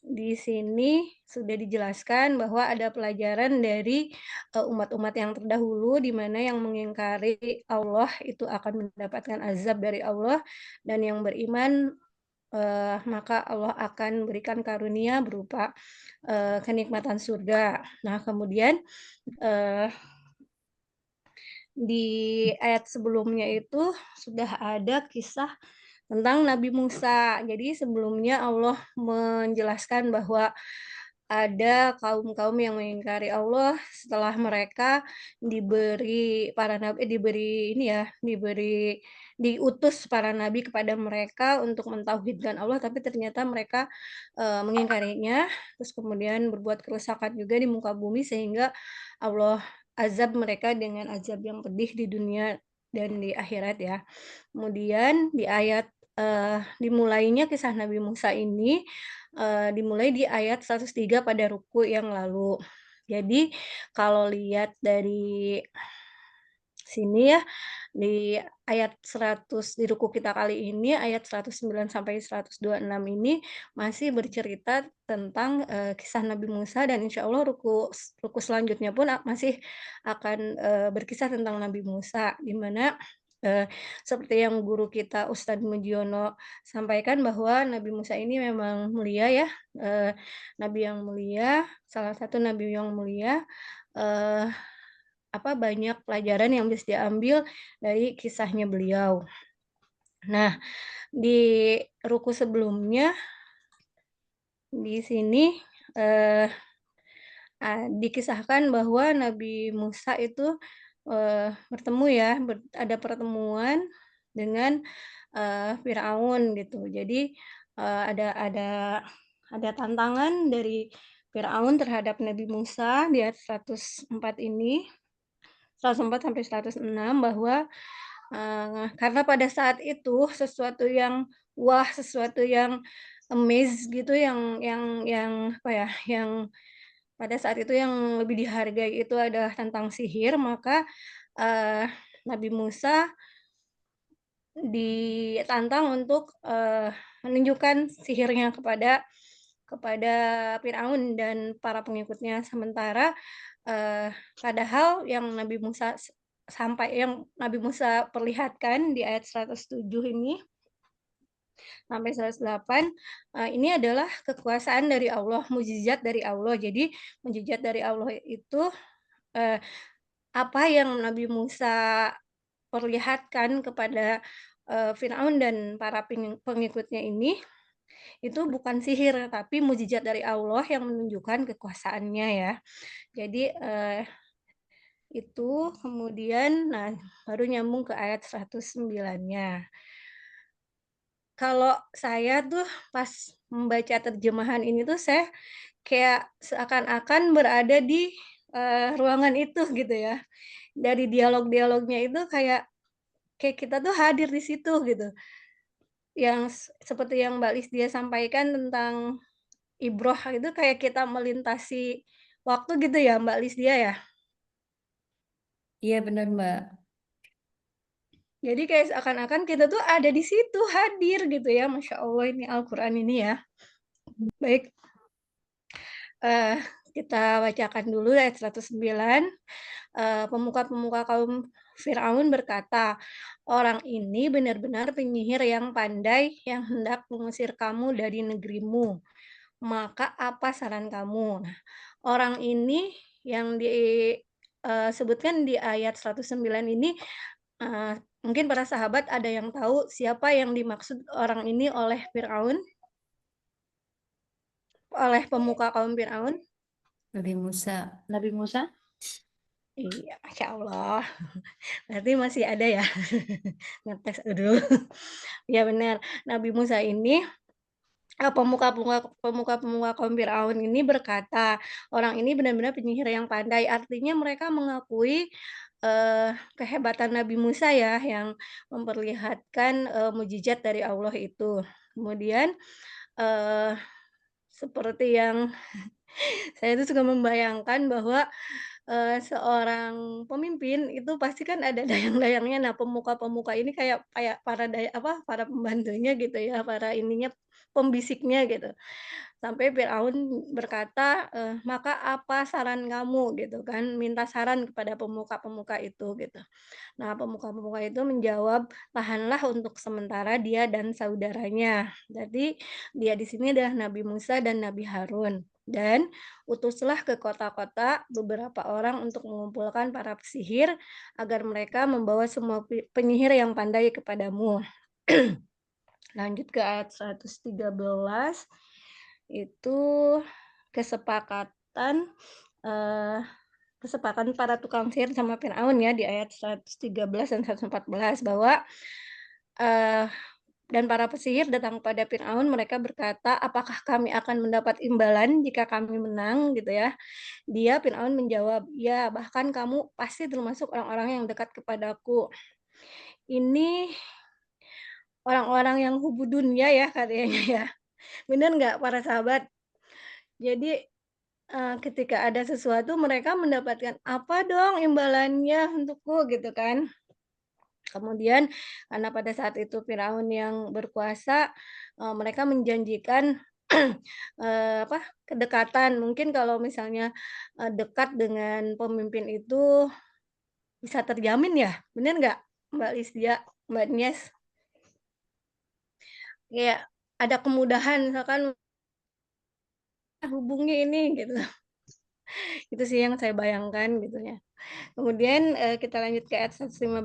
Di sini sudah dijelaskan bahwa ada pelajaran dari umat-umat yang terdahulu, di mana yang mengingkari Allah itu akan mendapatkan azab dari Allah, dan yang beriman maka Allah akan berikan karunia berupa kenikmatan surga. Nah, kemudian di ayat sebelumnya itu sudah ada kisah tentang Nabi Musa. Jadi sebelumnya Allah menjelaskan bahwa ada kaum-kaum yang mengingkari Allah setelah mereka diberi diutus para nabi kepada mereka untuk mentauhidkan Allah, tapi ternyata mereka mengingkarinya, terus kemudian berbuat kerusakan juga di muka bumi, sehingga Allah azab mereka dengan azab yang pedih di dunia dan di akhirat ya. Kemudian di ayat dimulainya kisah Nabi Musa ini dimulai di ayat 103 pada ruku yang lalu. Jadi kalau lihat dari sini ya, di ayat 100 di ruku kita kali ini, ayat 109 sampai 126 ini masih bercerita tentang kisah Nabi Musa, dan insya Allah ruku selanjutnya pun masih akan berkisah tentang Nabi Musa, di mana seperti yang guru kita Ustadz Mujiono sampaikan bahwa Nabi Musa ini memang mulia ya, Nabi yang mulia, salah satu Nabi yang mulia. Banyak pelajaran yang bisa diambil dari kisahnya beliau. Nah, di ruku sebelumnya di sini dikisahkan bahwa Nabi Musa itu bertemu ya, ada pertemuan dengan Firaun gitu. Jadi ada tantangan dari Firaun terhadap Nabi Musa di ayat 104 ini, 104 sampai 106, bahwa karena pada saat itu sesuatu yang sesuatu yang amaze gitu, yang pada saat itu yang lebih dihargai itu adalah tentang sihir, maka Nabi Musa ditantang untuk menunjukkan sihirnya kepada Firaun dan para pengikutnya. Sementara padahal yang Nabi Musa perlihatkan di ayat 107 ini sampai 108, ini adalah kekuasaan dari Allah, mukjizat dari Allah. Jadi mukjizat dari Allah itu apa yang Nabi Musa perlihatkan kepada Firaun dan para pengikutnya ini, itu bukan sihir, tapi mukjizat dari Allah yang menunjukkan kekuasaannya ya. Jadi itu kemudian baru nyambung ke ayat 109-nya. kalau saya tuh pas membaca terjemahan ini tuh saya kayak seakan-akan berada di ruangan itu gitu ya. Dari dialog-dialognya itu kayak kayak kita tuh hadir di situ gitu. Yang seperti yang Mbak Lisdia sampaikan tentang ibroh itu kayak kita melintasi waktu gitu ya Mbak Lisdia ya. Iya benar Mbak. Jadi kayak seakan-akan kita tuh ada di situ hadir gitu ya. Masya Allah ini Al-Quran ini ya. Baik, kita bacakan dulu ayat 109. Pemuka-pemuka kaum Fir'aun berkata, orang ini benar-benar penyihir yang pandai yang hendak mengusir kamu dari negerimu. Maka apa saran kamu? Nah, orang ini yang disebutkan di ayat 109 ini, mungkin para sahabat ada yang tahu siapa yang dimaksud orang ini oleh Fir'aun? Oleh pemuka kaum Fir'aun? Nabi Musa. Nabi Musa. Iya, Masya Allah. Berarti masih ada ya. Ngetes dulu. Ya benar. Nabi Musa ini pemuka-pemuka kaum Firaun ini berkata, orang ini benar-benar penyihir yang pandai. Artinya mereka mengakui kehebatan Nabi Musa ya yang memperlihatkan mujizat dari Allah itu. Kemudian eh, seperti yang saya itu suka membayangkan bahwa seorang pemimpin itu pasti kan ada dayang-dayangnya. Nah, pemuka-pemuka ini kayak kayak para pembantunya gitu ya, para ininya, pembisiknya gitu. Sampai Firaun berkata, "Maka apa saran kamu?" Gitu kan, minta saran kepada pemuka-pemuka itu gitu. Nah, pemuka-pemuka itu menjawab, "Tahanlah untuk sementara dia dan saudaranya." Jadi dia di sini adalah Nabi Musa dan Nabi Harun. Dan utuslah ke kota-kota beberapa orang untuk mengumpulkan para pesihir agar mereka membawa semua penyihir yang pandai kepadamu. Lanjut ke ayat 113, itu kesepakatan kesepakatan para tukang sihir sama Firaun ya di ayat 113 dan 114 bahwa dan para pesihir datang kepada Firaun, mereka berkata, apakah kami akan mendapat imbalan jika kami menang gitu ya. Dia Firaun menjawab, ya bahkan kamu pasti termasuk orang-orang yang dekat kepadaku. Ini orang-orang yang hubudunnya ya katanya ya. Benar nggak para sahabat? Jadi ketika ada sesuatu mereka mendapatkan apa dong imbalannya untukku gitu kan. Kemudian karena pada saat itu Firaun yang berkuasa, mereka menjanjikan kedekatan. Mungkin kalau misalnya dekat dengan pemimpin itu bisa terjamin ya, benar nggak Mbak Lisdia, Mbak Nies? Kayak ada kemudahan misalkan hubungi ini gitu. Itu sih yang saya bayangkan gitu ya. Kemudian kita lanjut ke ayat 115,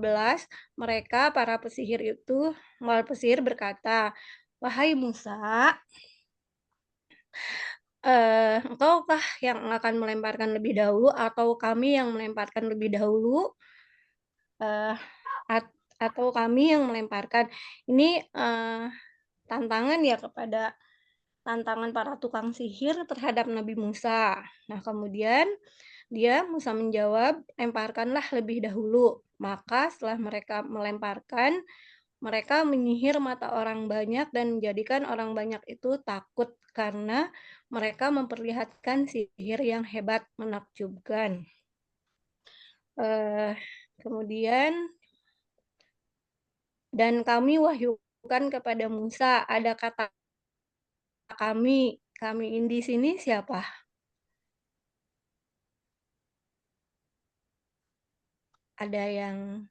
mereka para pesihir berkata, "Wahai Musa, engkaukah yang akan melemparkan lebih dahulu atau kami yang melemparkan lebih dahulu?" Atau kami yang melemparkan. Ini tantangan ya tantangan para tukang sihir terhadap Nabi Musa. Nah, kemudian Musa menjawab, "Lemparkanlah lebih dahulu." Maka setelah mereka melemparkan, mereka menyihir mata orang banyak dan menjadikan orang banyak itu takut karena mereka memperlihatkan sihir yang hebat, menakjubkan. Kemudian, dan kami wahyukan kepada Musa, ada kata kami ini di sini siapa? Ada yang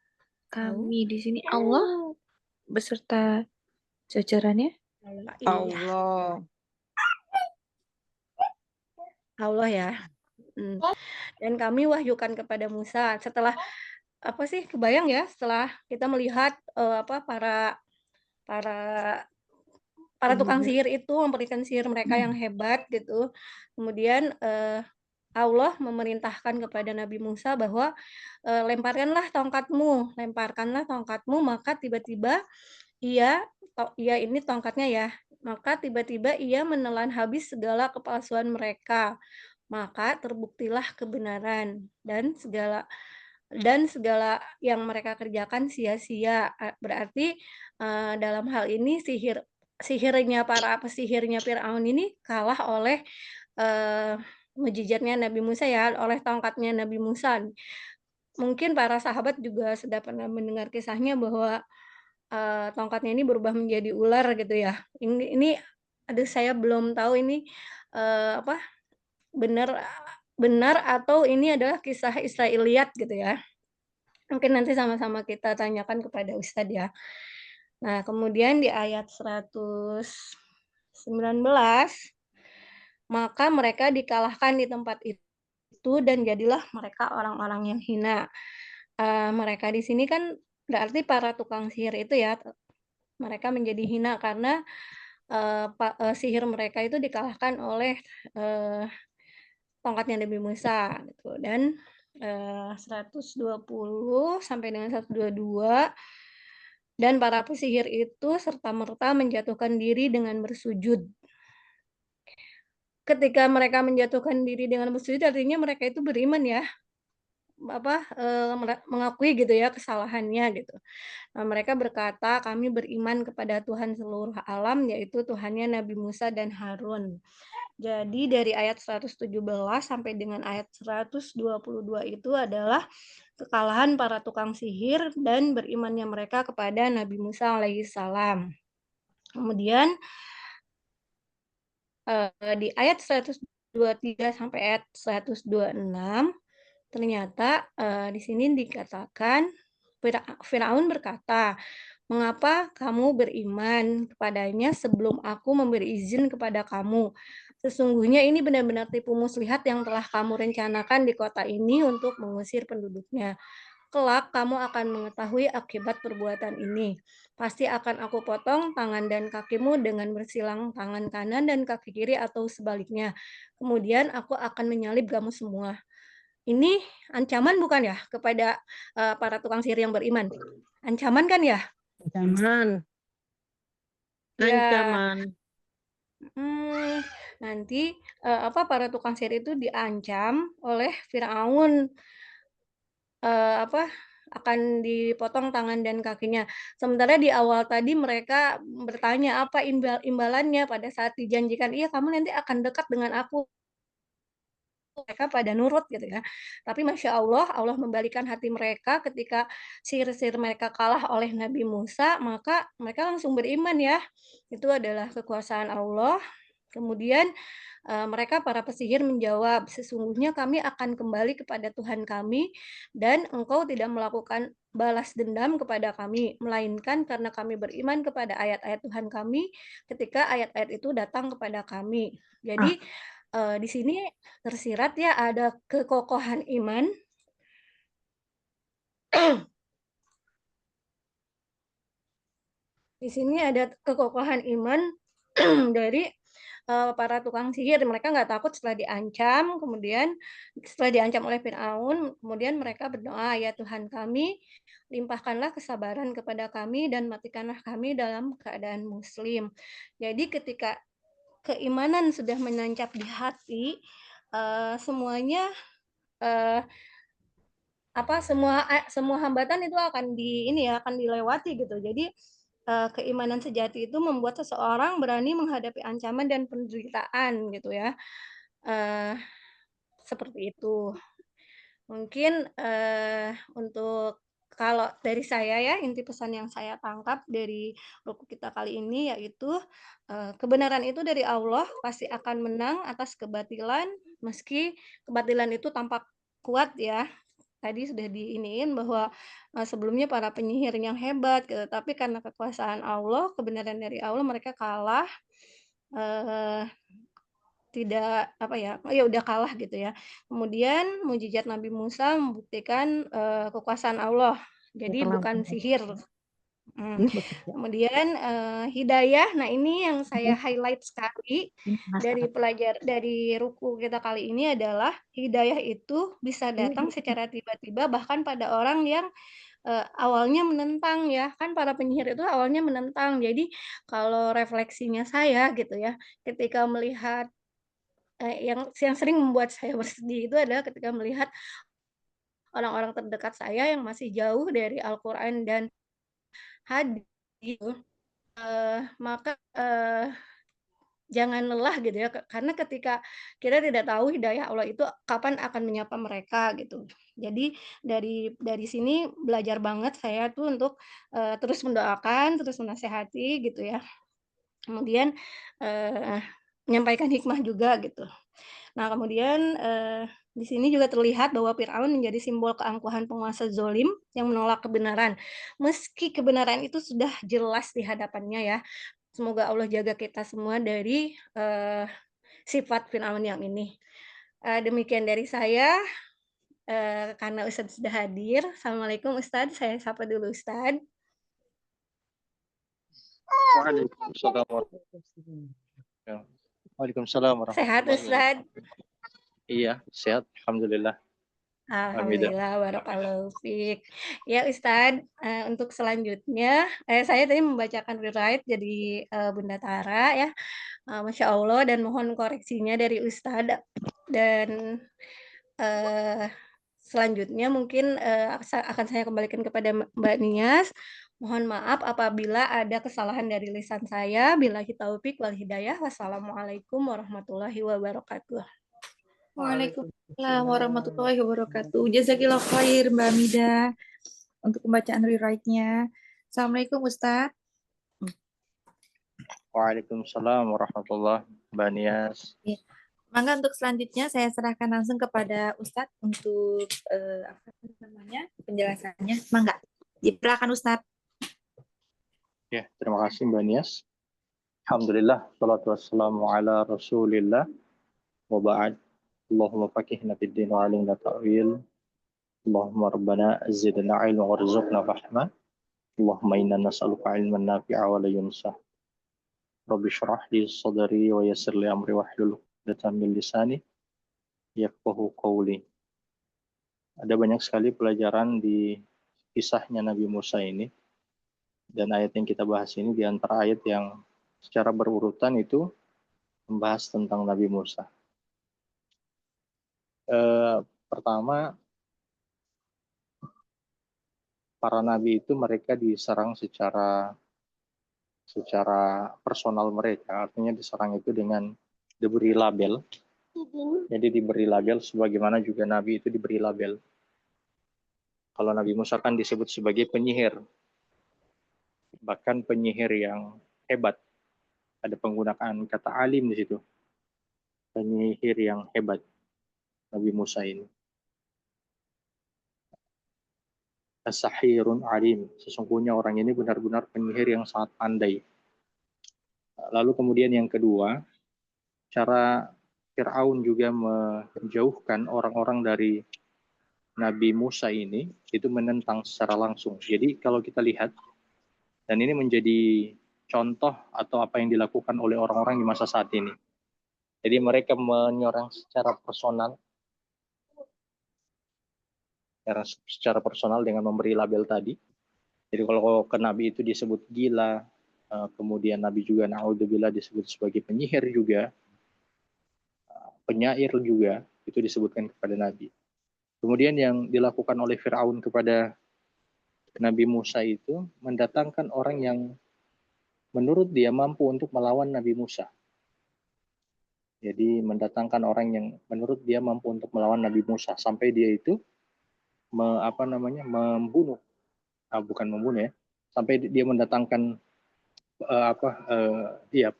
Kami di sini Allah beserta jajarannya. Allah. Allah ya. Dan kami wahyukan kepada Musa setelah kebayang ya setelah kita melihat para tukang sihir itu memberikan sihir mereka yang hebat gitu. Kemudian Allah memerintahkan kepada Nabi Musa bahwa lemparkanlah tongkatmu, maka tiba-tiba ia ini tongkatnya ya, maka tiba-tiba ia menelan habis segala kepalsuan mereka. Maka terbuktilah kebenaran dan segala yang mereka kerjakan sia-sia. Berarti dalam hal ini sihirnya para pesihirnya Firaun ini kalah oleh mukjizatnya Nabi Musa ya, oleh tongkatnya Nabi Musa. Mungkin para sahabat juga sudah pernah mendengar kisahnya bahwa tongkatnya ini berubah menjadi ular gitu ya. Ini aduh saya belum tahu ini apa benar benar atau ini adalah kisah Israiliyat gitu ya. Mungkin nanti sama-sama kita tanyakan kepada Ustadz ya. Nah, kemudian di ayat 119, maka mereka dikalahkan di tempat itu dan jadilah mereka orang-orang yang hina. Mereka di sini kan berarti para tukang sihir itu ya, mereka menjadi hina karena sihir mereka itu dikalahkan oleh tongkatnya Nabi Musa gitu. Dan 120 sampai dengan 122, dan para pesihir itu serta-merta menjatuhkan diri dengan bersujud. Ketika mereka menjatuhkan diri dengan bersujud artinya mereka itu beriman ya, mengakui gitu ya kesalahannya gitu. Nah, mereka berkata, kami beriman kepada Tuhan seluruh alam, yaitu Tuhannya Nabi Musa dan Harun. Jadi dari ayat 117 sampai dengan ayat 122 itu adalah kekalahan para tukang sihir dan berimannya mereka kepada Nabi Musa alaihissalam. Kemudian di ayat 123 sampai ayat 126 ternyata di sini dikatakan Firaun berkata, "Mengapa kamu beriman kepadanya sebelum aku memberi izin kepada kamu? Sesungguhnya ini benar-benar tipu muslihat yang telah kamu rencanakan di kota ini untuk mengusir penduduknya. Kelak kamu akan mengetahui akibat perbuatan ini. Pasti akan aku potong tangan dan kakimu dengan bersilang tangan kanan dan kaki kiri atau sebaliknya. Kemudian aku akan menyalib kamu semua." Ini ancaman bukan ya kepada para tukang sihir yang beriman? Ancaman kan ya? Ancaman. Ya. Ancaman. Nanti para tukang sihir itu diancam oleh Firaun akan dipotong tangan dan kakinya. Sementara di awal tadi mereka bertanya apa imbalannya pada saat dijanjikan, iya kamu nanti akan dekat dengan aku. Mereka pada nurut gitu ya. Tapi Masya Allah, Allah membalikan hati mereka ketika sihir-sihir mereka kalah oleh Nabi Musa, maka mereka langsung beriman ya. Itu adalah kekuasaan Allah. Kemudian mereka para pesihir menjawab, sesungguhnya kami akan kembali kepada Tuhan kami dan engkau tidak melakukan balas dendam kepada kami, melainkan karena kami beriman kepada ayat-ayat Tuhan kami ketika ayat-ayat itu datang kepada kami. Jadi di sini tersirat ya ada kekokohan iman. Di sini ada kekokohan iman dari para tukang sihir. Mereka nggak takut setelah diancam, kemudian setelah diancam oleh Firaun, kemudian mereka berdoa, ya Tuhan kami, limpahkanlah kesabaran kepada kami dan matikanlah kami dalam keadaan muslim. Jadi ketika keimanan sudah menancap di hati, semuanya semua hambatan itu akan akan dilewati gitu. Jadi keimanan sejati itu membuat seseorang berani menghadapi ancaman dan penderitaan gitu ya. Seperti itu. Mungkin untuk kalau dari saya ya, inti pesan yang saya tangkap dari buku kita kali ini yaitu kebenaran itu dari Allah pasti akan menang atas kebatilan, meski kebatilan itu tampak kuat ya. Tadi sudah diiniin bahwa sebelumnya para penyihir yang hebat gitu, tapi karena kekuasaan Allah, kebenaran dari Allah mereka kalah. Tidak udah kalah gitu ya. Kemudian mukjizat Nabi Musa membuktikan kekuasaan Allah. Jadi bukan sihir. Kemudian hidayah. Nah, ini yang saya highlight sekali dari ruku kita kali ini adalah hidayah itu bisa datang secara tiba-tiba bahkan pada orang yang awalnya menentang ya, kan para penyihir itu awalnya menentang. Jadi kalau refleksinya saya gitu ya, ketika melihat, yang sering membuat saya bersedih itu adalah ketika melihat orang-orang terdekat saya yang masih jauh dari Al-Quran dan hadis gitu, maka, jangan lelah gitu ya, karena ketika kita tidak tahu hidayah Allah itu kapan akan menyapa mereka gitu. Jadi dari sini belajar banget saya tuh untuk, terus mendoakan, terus menasehati gitu ya. Kemudian, eee, menyampaikan hikmah juga gitu. Nah kemudian, di sini juga terlihat bahwa Firaun menjadi simbol keangkuhan penguasa zolim yang menolak kebenaran. Meski kebenaran itu sudah jelas di hadapannya ya. Semoga Allah jaga kita semua dari, sifat Firaun yang ini. Demikian dari saya, karena Ustadz sudah hadir. Assalamualaikum Ustadz, saya sapa dulu Ustadz. Waalaikumsalam Sehat warahmatullahi Ustadz? wabarakatuh. Iya, sehat. Alhamdulillah. Hamidah. Alhamdulillah, barakallahu fiik. Ya Ustadz, untuk selanjutnya, saya tadi membacakan rewrite jadi, Bunda Tara ya, Masya Allah dan mohon koreksinya dari Ustadz dan, selanjutnya mungkin, akan saya kembalikan kepada Mbak Nias. Mohon maaf apabila ada kesalahan dari lisan saya. Billahi taufik wal hidayah. Wassalamualaikum warahmatullahi wabarakatuh. Waalaikumsalam warahmatullahi wabarakatuh. Jazakillah khair Mbak Mida untuk pembacaan rewrite-nya. Assalamualaikum Ustaz. Waalaikumsalam warahmatullahi Mbak Nias. Ya. Mangga untuk selanjutnya saya serahkan langsung kepada Ustadz untuk penjelasannya. Mangga, silakan Ustadz. Ya, terima kasih Mbak Nias. Alhamdulillah, salatu wassalamu ala rasulillah wa ba'd. Allahumma faqihna fid din wa alimna ta'wil. Allahumma rabbana zidna ilma warzuqna fahma. Allahumma inna nas'aluka ilman nafi'a wa la yunsa. Rabbi syrah li sadri wa yassir li amri wahlul 'uqdatam min lisani yafqahu qawli. Ada banyak sekali pelajaran di kisahnya Nabi Musa ini. Dan ayat yang kita bahas ini di antara ayat yang secara berurutan itu membahas tentang Nabi Musa. Pertama, para nabi itu mereka diserang secara personal mereka, artinya diserang itu dengan diberi label. Jadi diberi label sebagaimana juga nabi itu diberi label. Kalau Nabi Musa kan disebut sebagai penyihir, bahkan penyihir yang hebat. Ada penggunaan kata alim di situ, penyihir yang hebat Nabi Musa ini. As-sahirun alim, sesungguhnya orang ini benar-benar penyihir yang sangat pandai. Lalu kemudian yang kedua, cara Fir'aun juga menjauhkan orang-orang dari Nabi Musa ini, itu menentang secara langsung. Jadi kalau kita lihat, dan ini menjadi contoh atau apa yang dilakukan oleh orang-orang di masa saat ini. Jadi mereka menyerang secara personal, dengan memberi label tadi. Jadi kalau ke Nabi itu disebut gila, kemudian Nabi juga na'udzubillah disebut sebagai penyihir juga, penyair juga, itu disebutkan kepada Nabi. Kemudian yang dilakukan oleh Fir'aun kepada Nabi Musa itu mendatangkan orang yang menurut dia mampu untuk melawan Nabi Musa. Jadi mendatangkan orang yang menurut dia mampu untuk melawan Nabi Musa sampai dia itu membunuh, bukan membunuh ya, sampai dia mendatangkan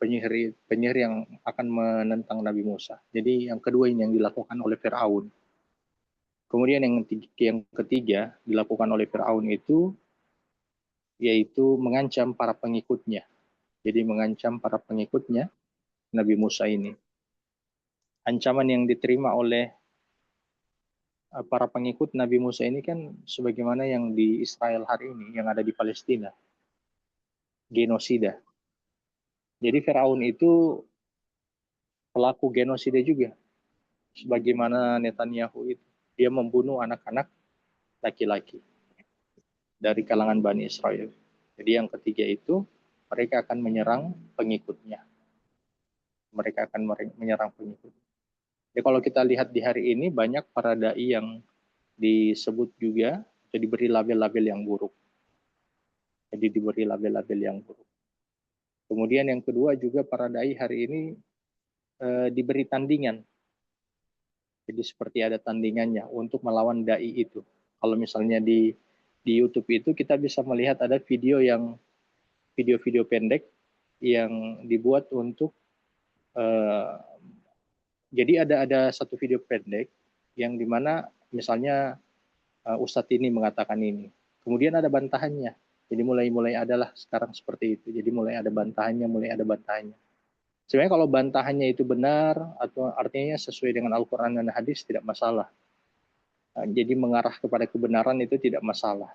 penyihir yang akan menentang Nabi Musa. Jadi yang kedua ini yang dilakukan oleh Fir'aun. Kemudian yang ketiga dilakukan oleh Fir'aun itu yaitu mengancam para pengikutnya. Jadi mengancam para pengikutnya Nabi Musa ini. Ancaman yang diterima oleh para pengikut Nabi Musa ini kan sebagaimana yang di Israel hari ini, yang ada di Palestina. Genosida. Jadi Firaun itu pelaku genosida juga. Sebagaimana Netanyahu itu. Dia membunuh anak-anak laki-laki. dari kalangan Bani Israel. Jadi yang ketiga itu mereka akan menyerang pengikutnya. Mereka akan menyerang pengikut. Jadi kalau kita lihat di hari ini banyak para dai yang disebut juga atau diberi label-label yang buruk. Jadi diberi label-label yang buruk. Kemudian yang kedua juga para dai hari ini diberi tandingan. Jadi seperti ada tandingannya untuk melawan dai itu. Kalau misalnya di YouTube itu kita bisa melihat ada video-video pendek yang dibuat untuk jadi ada satu video pendek yang dimana misalnya Ustadz ini mengatakan ini, kemudian ada bantahannya. Jadi mulai adalah sekarang seperti itu. Jadi mulai ada bantahannya. Sebenarnya kalau bantahannya itu benar atau artinya sesuai dengan Al-Quran dan Hadis tidak masalah. Jadi mengarah kepada kebenaran itu tidak masalah.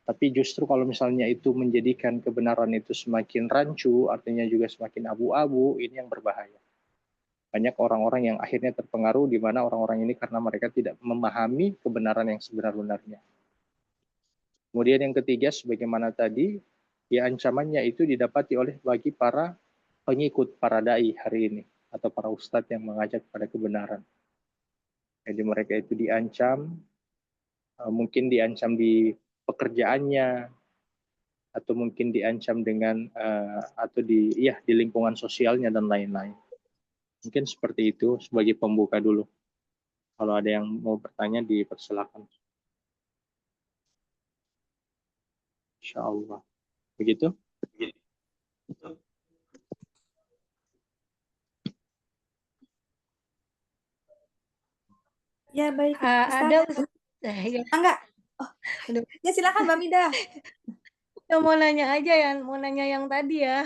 Tapi justru kalau misalnya itu menjadikan kebenaran itu semakin rancu, artinya juga semakin abu-abu, ini yang berbahaya. Banyak orang-orang yang akhirnya terpengaruh di mana orang-orang ini karena mereka tidak memahami kebenaran yang sebenar-benarnya. Kemudian yang ketiga, sebagaimana tadi, ya ancamannya itu didapati oleh bagi para pengikut, para dai hari ini, atau para ustadz yang mengajak pada kebenaran. Jadi mereka itu diancam, mungkin diancam di pekerjaannya, atau mungkin diancam dengan atau di lingkungan sosialnya dan lain-lain. Mungkin seperti itu sebagai pembuka dulu. Kalau ada yang mau bertanya dipersilakan. Insya Allah. Begitu? Ya baik. Ada ya. Enggak. Oh, ya silakan Mbak Mida. Ya, mau nanya aja ya, mau nanya yang tadi ya,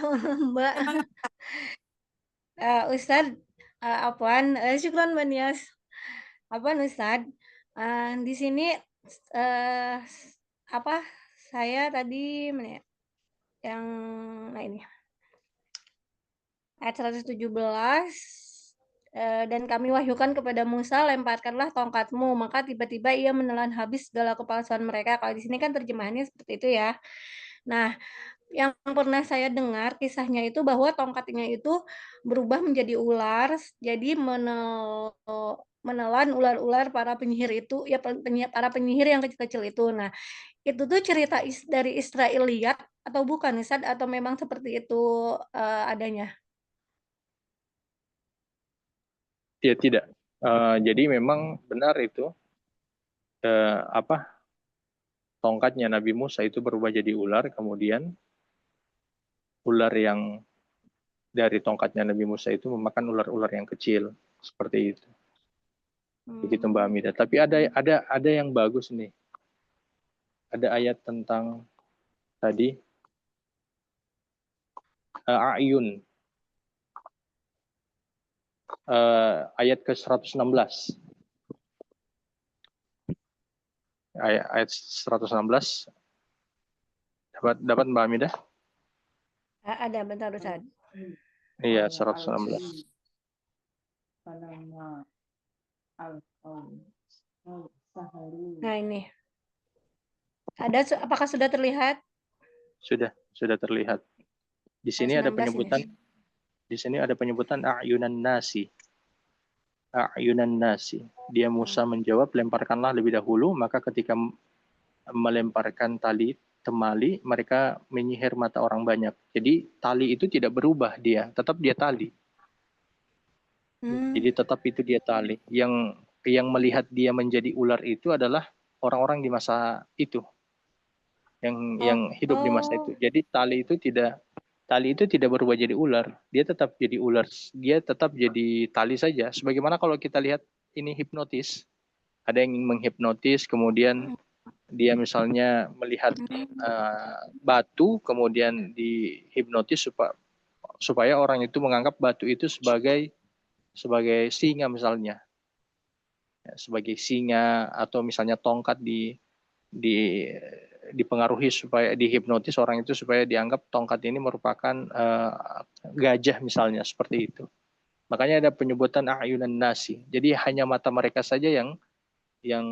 Mbak. Ustadz, syukron Mbak Nias. Ustadz, di sini saya tadi yang ini ayat 117 dan kami wahyukan kepada Musa, lemparkanlah tongkatmu, maka tiba-tiba ia menelan habis segala kepalsuan mereka. Kalau di sini kan terjemahannya seperti itu ya. Nah, yang pernah saya dengar kisahnya itu bahwa tongkatnya itu berubah menjadi ular, jadi menelan ular-ular para penyihir itu, ya para penyihir yang kecil-kecil itu. Nah, itu tuh cerita dari Israiliyat atau bukan, Ustaz? Atau memang seperti itu adanya? Ya tidak. Jadi memang benar itu tongkatnya Nabi Musa itu berubah jadi ular, kemudian ular yang dari tongkatnya Nabi Musa itu memakan ular-ular yang kecil seperti itu. Begitu Mbak Amida. Tapi ada yang bagus nih. Ada ayat tentang tadi A'yun. Ayat ke-116. Ayat 116. Dapat Mbak Amidah? Ada, bentar Ustaz. Iya, 116. Nah, ini. Apakah sudah terlihat? Sudah terlihat. Di sini ada penyebutan ini. Di sini ada penyebutan a'yunan nasi. A'yunan nasi. Dia Musa menjawab, lemparkanlah lebih dahulu, maka ketika melemparkan tali temali, mereka menyihir mata orang banyak. Jadi tali itu tidak berubah dia, tetap dia tali. Jadi tetap itu dia tali. Yang melihat dia menjadi ular itu adalah orang-orang di masa itu. Yang hidup di masa itu. Jadi tali itu tidak berubah jadi ular, dia tetap jadi ular, dia tetap jadi tali saja. Sebagaimana kalau kita lihat ini hipnotis, ada yang menghipnotis, kemudian dia misalnya melihat batu, kemudian dihipnotis supaya orang itu menganggap batu itu sebagai singa misalnya, sebagai singa, atau misalnya tongkat dipengaruhi supaya dihipnotis orang itu supaya dianggap tongkat ini merupakan gajah misalnya, seperti itu. Makanya ada penyebutan a'yunan nasi. Jadi hanya mata mereka saja yang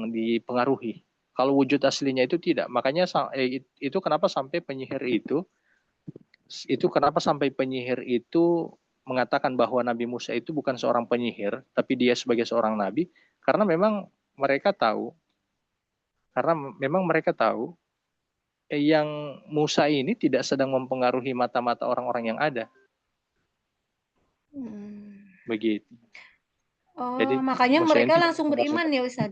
dipengaruhi. Kalau wujud aslinya itu tidak. Makanya itu kenapa sampai penyihir itu mengatakan bahwa Nabi Musa itu bukan seorang penyihir, tapi dia sebagai seorang nabi, karena memang mereka tahu yang Musa ini tidak sedang mempengaruhi mata-mata orang-orang yang ada. Begitu. Oh, Jadi makanya Musa mereka ini langsung beriman ya Ustaz?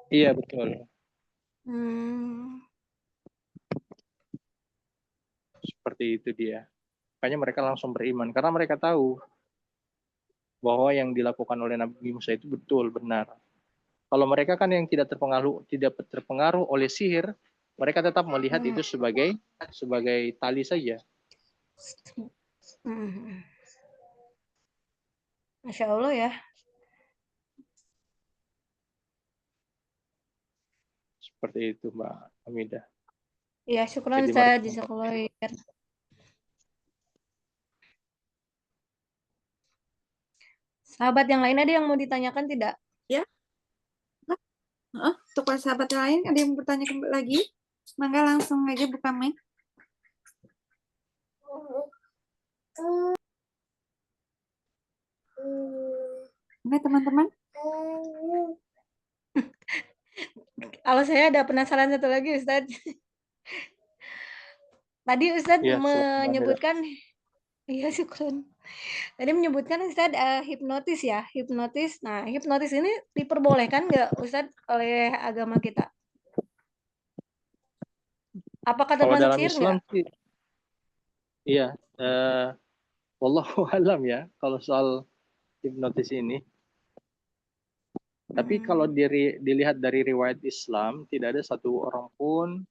Iya, betul. Seperti itu dia. Makanya mereka langsung beriman karena mereka tahu bahwa yang dilakukan oleh Nabi Musa itu betul, benar. Kalau mereka kan yang tidak terpengaruh oleh sihir, mereka tetap melihat itu sebagai tali saja. Masya Allah ya. Seperti itu Mbak Hamidah. Ya, syukran Jadi Ustaz. Jazakallah khair. Sahabat yang lain ada yang mau ditanyakan tidak? Ya. Untuk para sahabat yang lain ada yang bertanya lagi? Mangga langsung aja buka mic. Oke teman-teman. Kalau saya ada penasaran satu lagi Ustaz. Tadi Ustaz Ya, menyebutkan, iya syukran. Tadi menyebutkan Ustaz hipnotis ya, hipnotis. Nah, hipnotis ini diperbolehkan nggak Ustaz oleh agama kita? Apakah kalau termasuk dalam sihir Islam nggak? sih, iya. Wallahu alam ya kalau soal hipnotis ini. Tapi kalau dilihat dari riwayat Islam, tidak ada satu orang pun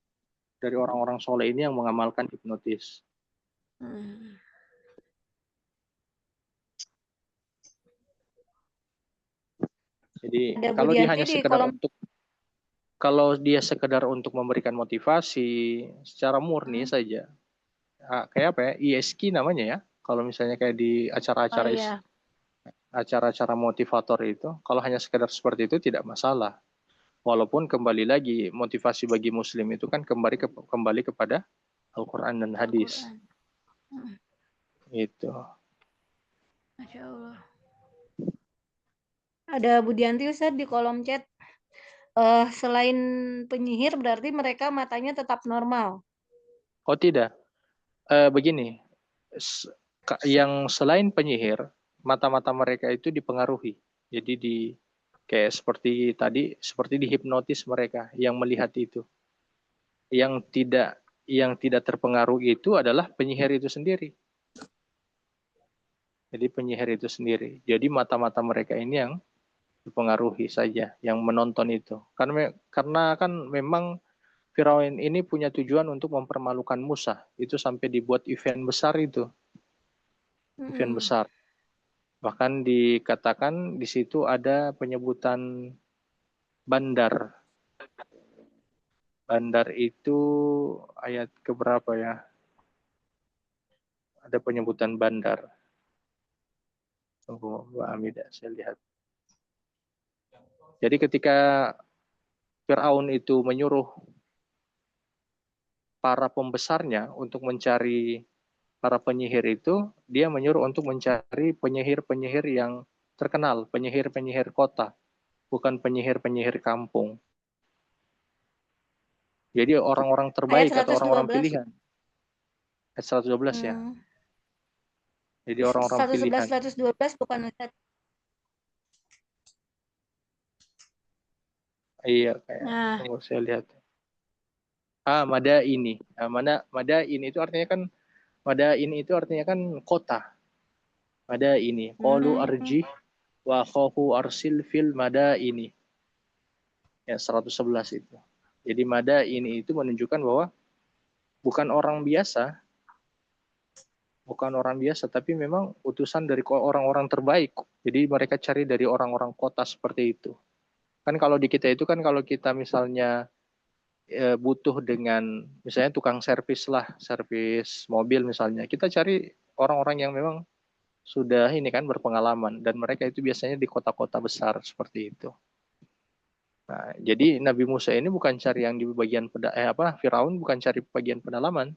dari orang-orang soleh ini yang mengamalkan hipnotis. Jadi kalau dia sekedar untuk memberikan motivasi secara murni saja, kayak apa ya, ISK namanya ya, kalau misalnya kayak di acara-acara motivator itu, kalau hanya sekedar seperti itu tidak masalah. Walaupun kembali lagi motivasi bagi Muslim itu kan kembali kepada Al-Quran dan hadis. Itu. Masya Allah. Ada Budianti Ustaz di kolom chat. Selain penyihir berarti mereka matanya tetap normal. Oh tidak. Begini, yang selain penyihir, mata-mata mereka itu dipengaruhi. Jadi kayak seperti dihipnotis mereka yang melihat itu. Yang tidak terpengaruh itu adalah penyihir itu sendiri. Jadi penyihir itu sendiri. Jadi mata-mata mereka ini yang dipengaruhi saja, yang menonton itu. Karena kan memang Firaun ini punya tujuan untuk mempermalukan Musa. Itu sampai dibuat event besar itu. Event besar. Bahkan dikatakan di situ ada penyebutan bandar. Bandar itu ayat keberapa ya? Ada penyebutan bandar. Tunggu Mbak Hamidah, saya lihat. Jadi ketika Firaun itu menyuruh para pembesarnya untuk mencari para penyihir itu, dia menyuruh untuk mencari penyihir-penyihir yang terkenal, penyihir-penyihir kota, bukan penyihir-penyihir kampung. Jadi orang-orang terbaik atau orang-orang pilihan. Ayat 112 ya. Jadi orang-orang pilihan. 111, 112 bukan Ustaz. Iya, tunggu saya lihat. Madaini. Madaini itu artinya kan kota. Madaini. Qalu arji wa khafu arsil fil madaini. Ya 111 itu. Jadi madaini itu menunjukkan bahwa bukan orang biasa, tapi memang utusan dari orang-orang terbaik. Jadi mereka cari dari orang-orang kota seperti itu. Kan kalau di kita itu kan kalau kita misalnya butuh dengan misalnya tukang servis mobil misalnya, kita cari orang-orang yang memang sudah ini kan berpengalaman, dan mereka itu biasanya di kota-kota besar seperti itu. Nah, jadi Nabi Musa ini bukan cari yang di bagian Firaun bukan cari bagian pedalaman,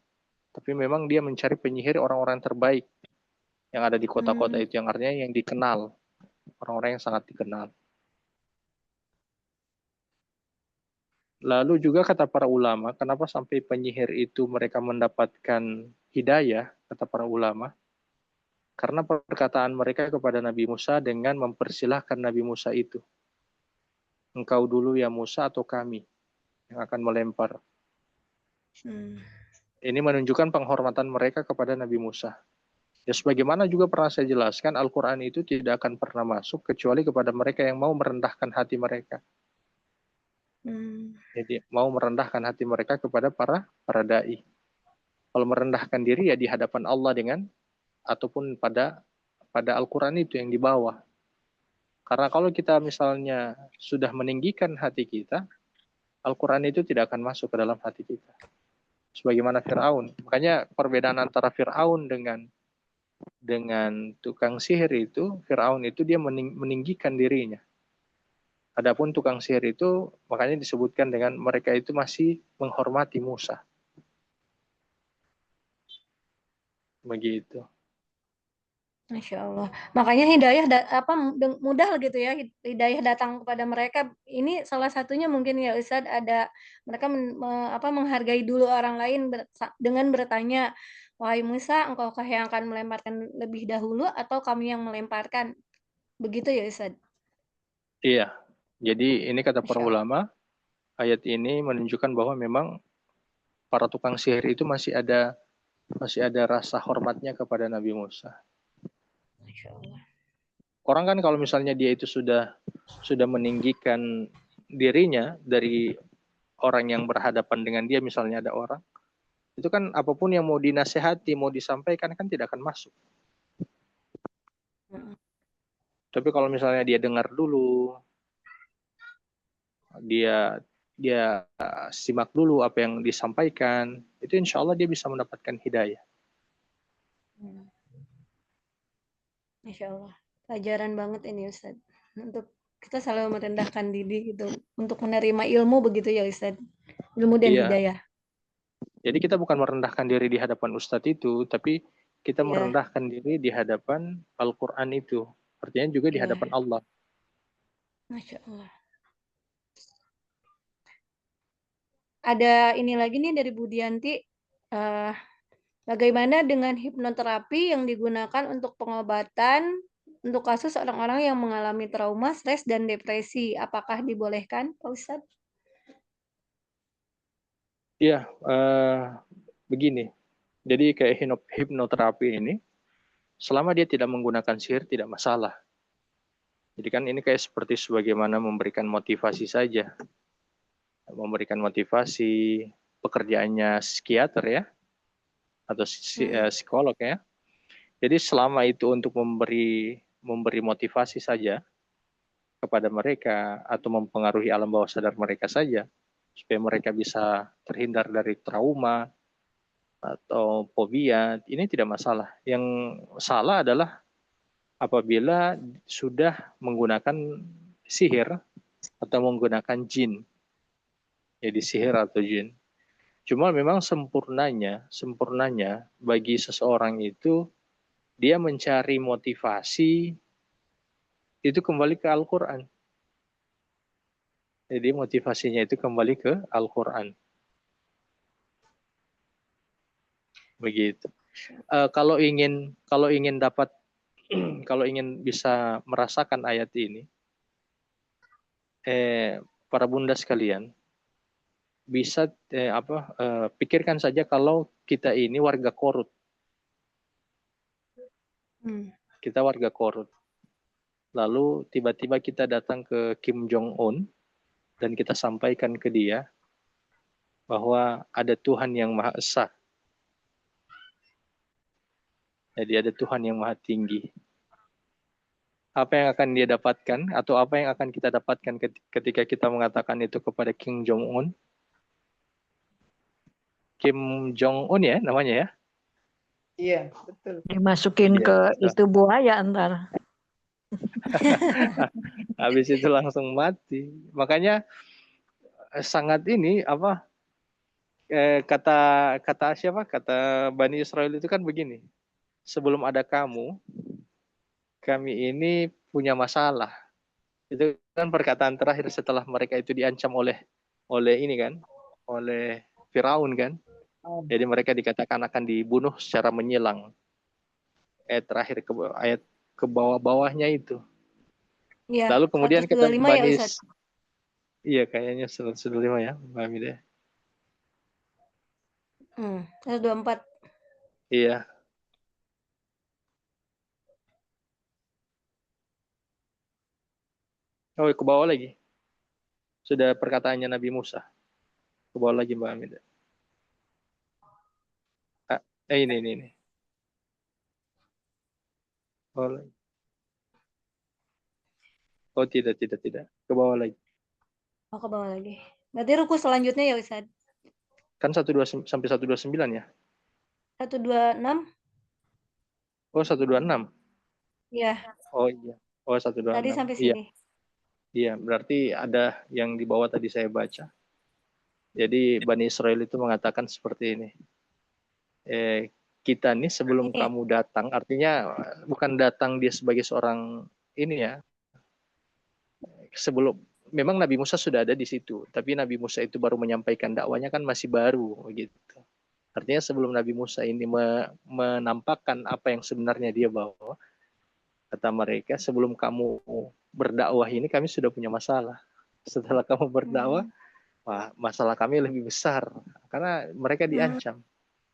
tapi memang dia mencari penyihir orang-orang terbaik yang ada di kota-kota itu, yang artinya yang dikenal, orang-orang yang sangat dikenal. Lalu juga kata para ulama, kenapa sampai penyihir itu mereka mendapatkan hidayah, kata para ulama, karena perkataan mereka kepada Nabi Musa dengan mempersilahkan Nabi Musa itu. Engkau dulu ya Musa atau kami yang akan melempar. Ini menunjukkan penghormatan mereka kepada Nabi Musa. Ya sebagaimana juga pernah saya jelaskan, Al-Quran itu tidak akan pernah masuk kecuali kepada mereka yang mau merendahkan hati mereka. Jadi mau merendahkan hati mereka kepada para dai. Kalau merendahkan diri ya di hadapan Allah ataupun pada Al-Quran itu yang di bawah. Karena kalau kita misalnya sudah meninggikan hati kita, Al-Quran itu tidak akan masuk ke dalam hati kita. Sebagaimana Fir'aun. Makanya perbedaan antara Fir'aun dengan tukang sihir itu, Fir'aun itu dia meninggikan dirinya. Adapun tukang sihir itu makanya disebutkan dengan mereka itu masih menghormati Musa. Begitu. Masya Allah. Makanya hidayah mudah gitu ya, hidayah datang kepada mereka. Ini salah satunya mungkin ya Ustadz, ada mereka menghargai dulu orang lain dengan bertanya, wahai Musa, engkaukah yang akan melemparkan lebih dahulu atau kami yang melemparkan? Begitu ya Ustadz? Iya. Jadi ini kata para ulama, ayat ini menunjukkan bahwa memang para tukang sihir itu masih ada rasa hormatnya kepada Nabi Musa. Orang kan kalau misalnya dia itu sudah meninggikan dirinya dari orang yang berhadapan dengan dia, misalnya ada orang, itu kan apapun yang mau dinasehati, mau disampaikan kan tidak akan masuk. Tapi kalau misalnya dia dengar dulu, dia simak dulu apa yang disampaikan, itu insya Allah dia bisa mendapatkan hidayah. Masya Allah, pelajaran banget ini Ustaz. Untuk kita selalu merendahkan diri gitu, untuk menerima ilmu begitu ya Ustaz. Ilmu dan hidayah. Jadi kita bukan merendahkan diri di hadapan Ustadz itu, tapi kita merendahkan diri di hadapan Al-Quran itu. Artinya juga di hadapan Allah. Masya Allah. Ada ini lagi nih dari Bu Dianti. Bagaimana dengan hipnoterapi yang digunakan untuk pengobatan untuk kasus orang-orang yang mengalami trauma, stres, dan depresi? Apakah dibolehkan, Pak Ustadz? Iya, begini. Jadi kayak hipnoterapi ini, selama dia tidak menggunakan sihir, tidak masalah. Jadi kan ini kayak seperti sebagaimana memberikan motivasi saja. Memberikan motivasi, pekerjaannya psikiater ya, atau psikolog ya. Jadi selama itu untuk memberi motivasi saja kepada mereka atau mempengaruhi alam bawah sadar mereka saja, supaya mereka bisa terhindar dari trauma atau fobia, ini tidak masalah. Yang salah adalah apabila sudah menggunakan sihir atau menggunakan jin. Jadi sihir atau jin. Cuma memang sempurnanya bagi seseorang itu dia mencari motivasi itu kembali ke Al-Quran. Jadi motivasinya itu kembali ke Al-Quran. Begitu. Kalau ingin bisa merasakan ayat ini, para bunda sekalian, bisa pikirkan saja kalau kita ini warga Korut. Kita warga Korut. Lalu tiba-tiba kita datang ke Kim Jong-un dan kita sampaikan ke dia bahwa ada Tuhan yang Maha Esa. Jadi ada Tuhan yang Maha Tinggi. Apa yang akan dia dapatkan atau apa yang akan kita dapatkan ketika kita mengatakan itu kepada Kim Jong-un? Kim Jong-un ya namanya ya? Iya, betul. Dimasukin ke itu buaya ntar. Habis itu langsung mati. Makanya sangat ini apa kata siapa? Kata Bani Israel itu kan begini. Sebelum ada kamu, kami ini punya masalah. Itu kan perkataan terakhir setelah mereka itu diancam oleh ini kan, oleh Firaun kan. Jadi mereka dikatakan akan dibunuh secara menyilang. Ayat terakhir ayat ke bawah-bawahnya itu. Iya, Lalu kemudian kata 125 ya Bani Ustaz. Iya kayaknya 125 ya, Mbak Hamidah. 124. Iya. Oh, ke bawah lagi. Sudah perkataannya Nabi Musa. Ke bawah lagi Mbak Hamidah. Ini. Oh, tidak. Ke bawah lagi. Oh, ke bawah lagi. Berarti ruku selanjutnya ya Ustaz. Kan 12 sampai 129 ya? 126. Oh, 126. Iya. Oh iya. Oh, 126. Tadi sampai Iya. sini. Iya, berarti ada yang di bawah tadi saya baca. Jadi Bani Israel itu mengatakan seperti ini. Kita nih sebelum kamu datang, artinya bukan datang dia sebagai seorang ini ya. Sebelum memang Nabi Musa sudah ada di situ, tapi Nabi Musa itu baru menyampaikan dakwanya kan masih baru gitu. Artinya sebelum Nabi Musa ini menampakkan apa yang sebenarnya dia bawa, kata mereka, sebelum kamu berdakwah ini kami sudah punya masalah. Setelah kamu berdakwah, wah, masalah kami lebih besar karena mereka diancam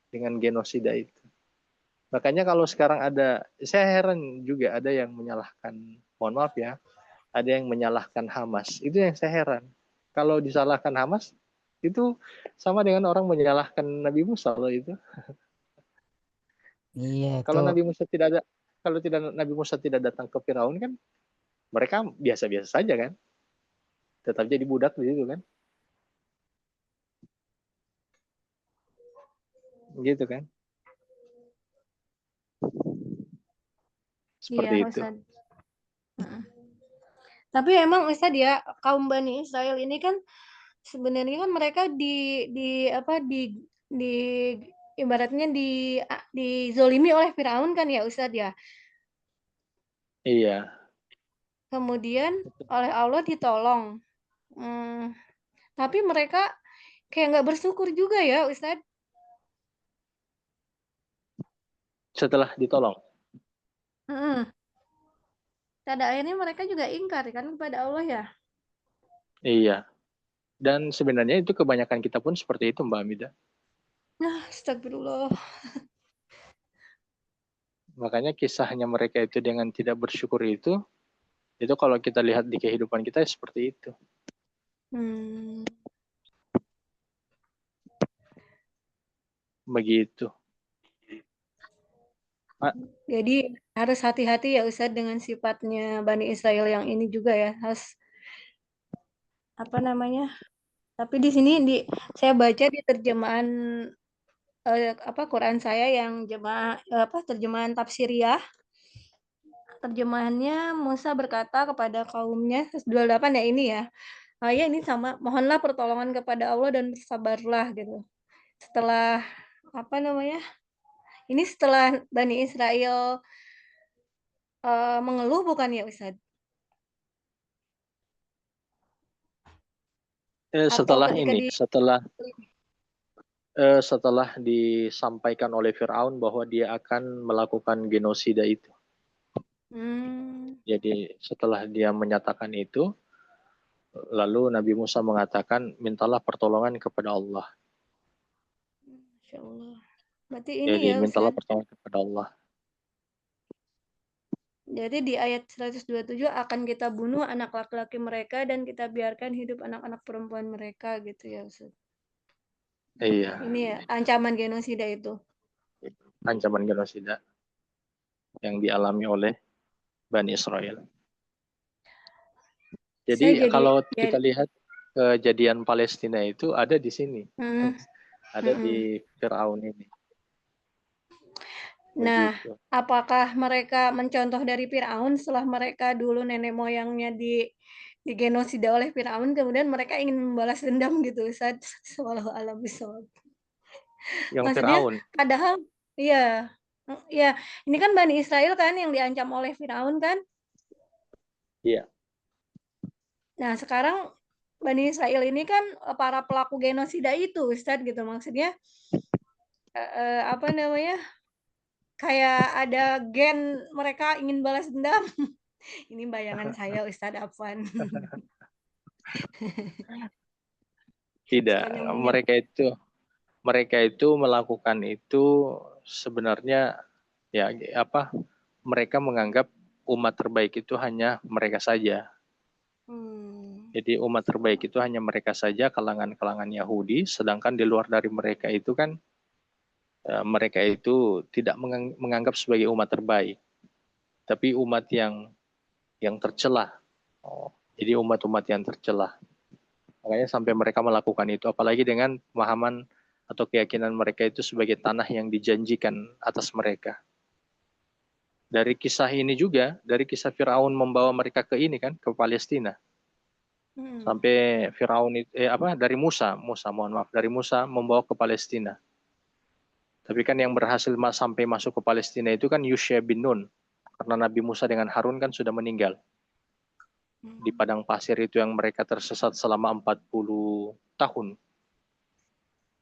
dengan genosida itu. Makanya kalau sekarang saya heran juga ada yang menyalahkan, mohon maaf ya, ada yang menyalahkan Hamas. Itu yang saya heran. Kalau disalahkan Hamas, itu sama dengan orang menyalahkan Nabi Musa loh itu. Iya, Kalau itu Nabi Musa tidak datang ke Firaun kan, mereka biasa-biasa saja kan, tetap jadi budak begitu kan, gitu kan. Seperti iya, itu. Ustaz. Tapi emang Ustaz ya, kaum Bani Israel ini kan sebenarnya kan mereka di ibaratnya dizolimi oleh Firaun kan ya Ustaz ya. Iya. Kemudian oleh Allah ditolong. Tapi mereka kayak nggak bersyukur juga ya Ustaz. Setelah ditolong. Pada akhirnya mereka juga ingkar kan kepada Allah ya. Iya. Dan sebenarnya itu kebanyakan kita pun seperti itu Mbak Amida. Nah, astagfirullah. Makanya kisahnya mereka itu dengan tidak bersyukur itu kalau kita lihat di kehidupan kita seperti itu. Begitu. Jadi harus hati-hati ya Ustaz dengan sifatnya Bani Israel yang ini juga ya. Harus Tapi di sini saya baca di terjemahan Quran saya yang terjemahan tafsiriyah. Terjemahannya Musa berkata kepada kaumnya 28 ya ini ya. Ya ini sama, mohonlah pertolongan kepada Allah dan bersabarlah gitu. Setelah ini setelah Bani Israel mengeluh bukan ya Ustaz? Setelah disampaikan oleh Firaun bahwa dia akan melakukan genosida itu. Jadi setelah dia menyatakan itu, lalu Nabi Musa mengatakan, mintalah pertolongan kepada Allah. Masya Allah. Berarti ini Jadi ya mintalah Ustaz. pertolongan kepada Allah. Jadi di ayat 127 akan kita bunuh anak laki-laki mereka dan kita biarkan hidup anak-anak perempuan mereka gitu ya Ustaz. Iya. Ini ya ancaman genosida itu. Ancaman genosida yang dialami oleh Bani Israel. Jadi kalau kita lihat kejadian Palestina itu ada di sini. Ada di Firaun ini. Nah, begitu. apakah mereka mencontoh dari Firaun setelah mereka dulu nenek moyangnya digenosida oleh Firaun, kemudian mereka ingin membalas dendam gitu, Ustaz? Wallahu a'lam bishawab. Yang Maksudnya, Firaun, padahal iya, iya, ini kan Bani Israel kan yang diancam oleh Firaun kan? iya. Nah, sekarang Bani Israel ini kan para pelaku genosida itu, Ustaz, gitu. Maksudnya, apa namanya, kayak ada gen mereka ingin balas dendam. Ini bayangan saya, Ustaz Afwan. Tidak, Senyumnya. mereka itu melakukan itu sebenarnya ya apa? Mereka menganggap umat terbaik itu hanya mereka saja. Jadi umat terbaik itu hanya mereka saja, kalangan-kalangan Yahudi, sedangkan di luar dari mereka itu kan mereka itu tidak menganggap sebagai umat terbaik, tapi umat yang tercelah. Jadi umat-umat yang tercelah. Makanya sampai mereka melakukan itu, apalagi dengan pemahaman atau keyakinan mereka itu sebagai tanah yang dijanjikan atas mereka. Dari kisah ini juga, dari kisah Firaun membawa mereka ke ini kan, ke Palestina. Sampai Firaun itu dari Musa dari Musa membawa ke Palestina. Tapi kan yang berhasil sampai masuk ke Palestina itu kan Yusha bin Nun, karena Nabi Musa dengan Harun kan sudah meninggal di padang pasir itu yang mereka tersesat selama 40 tahun.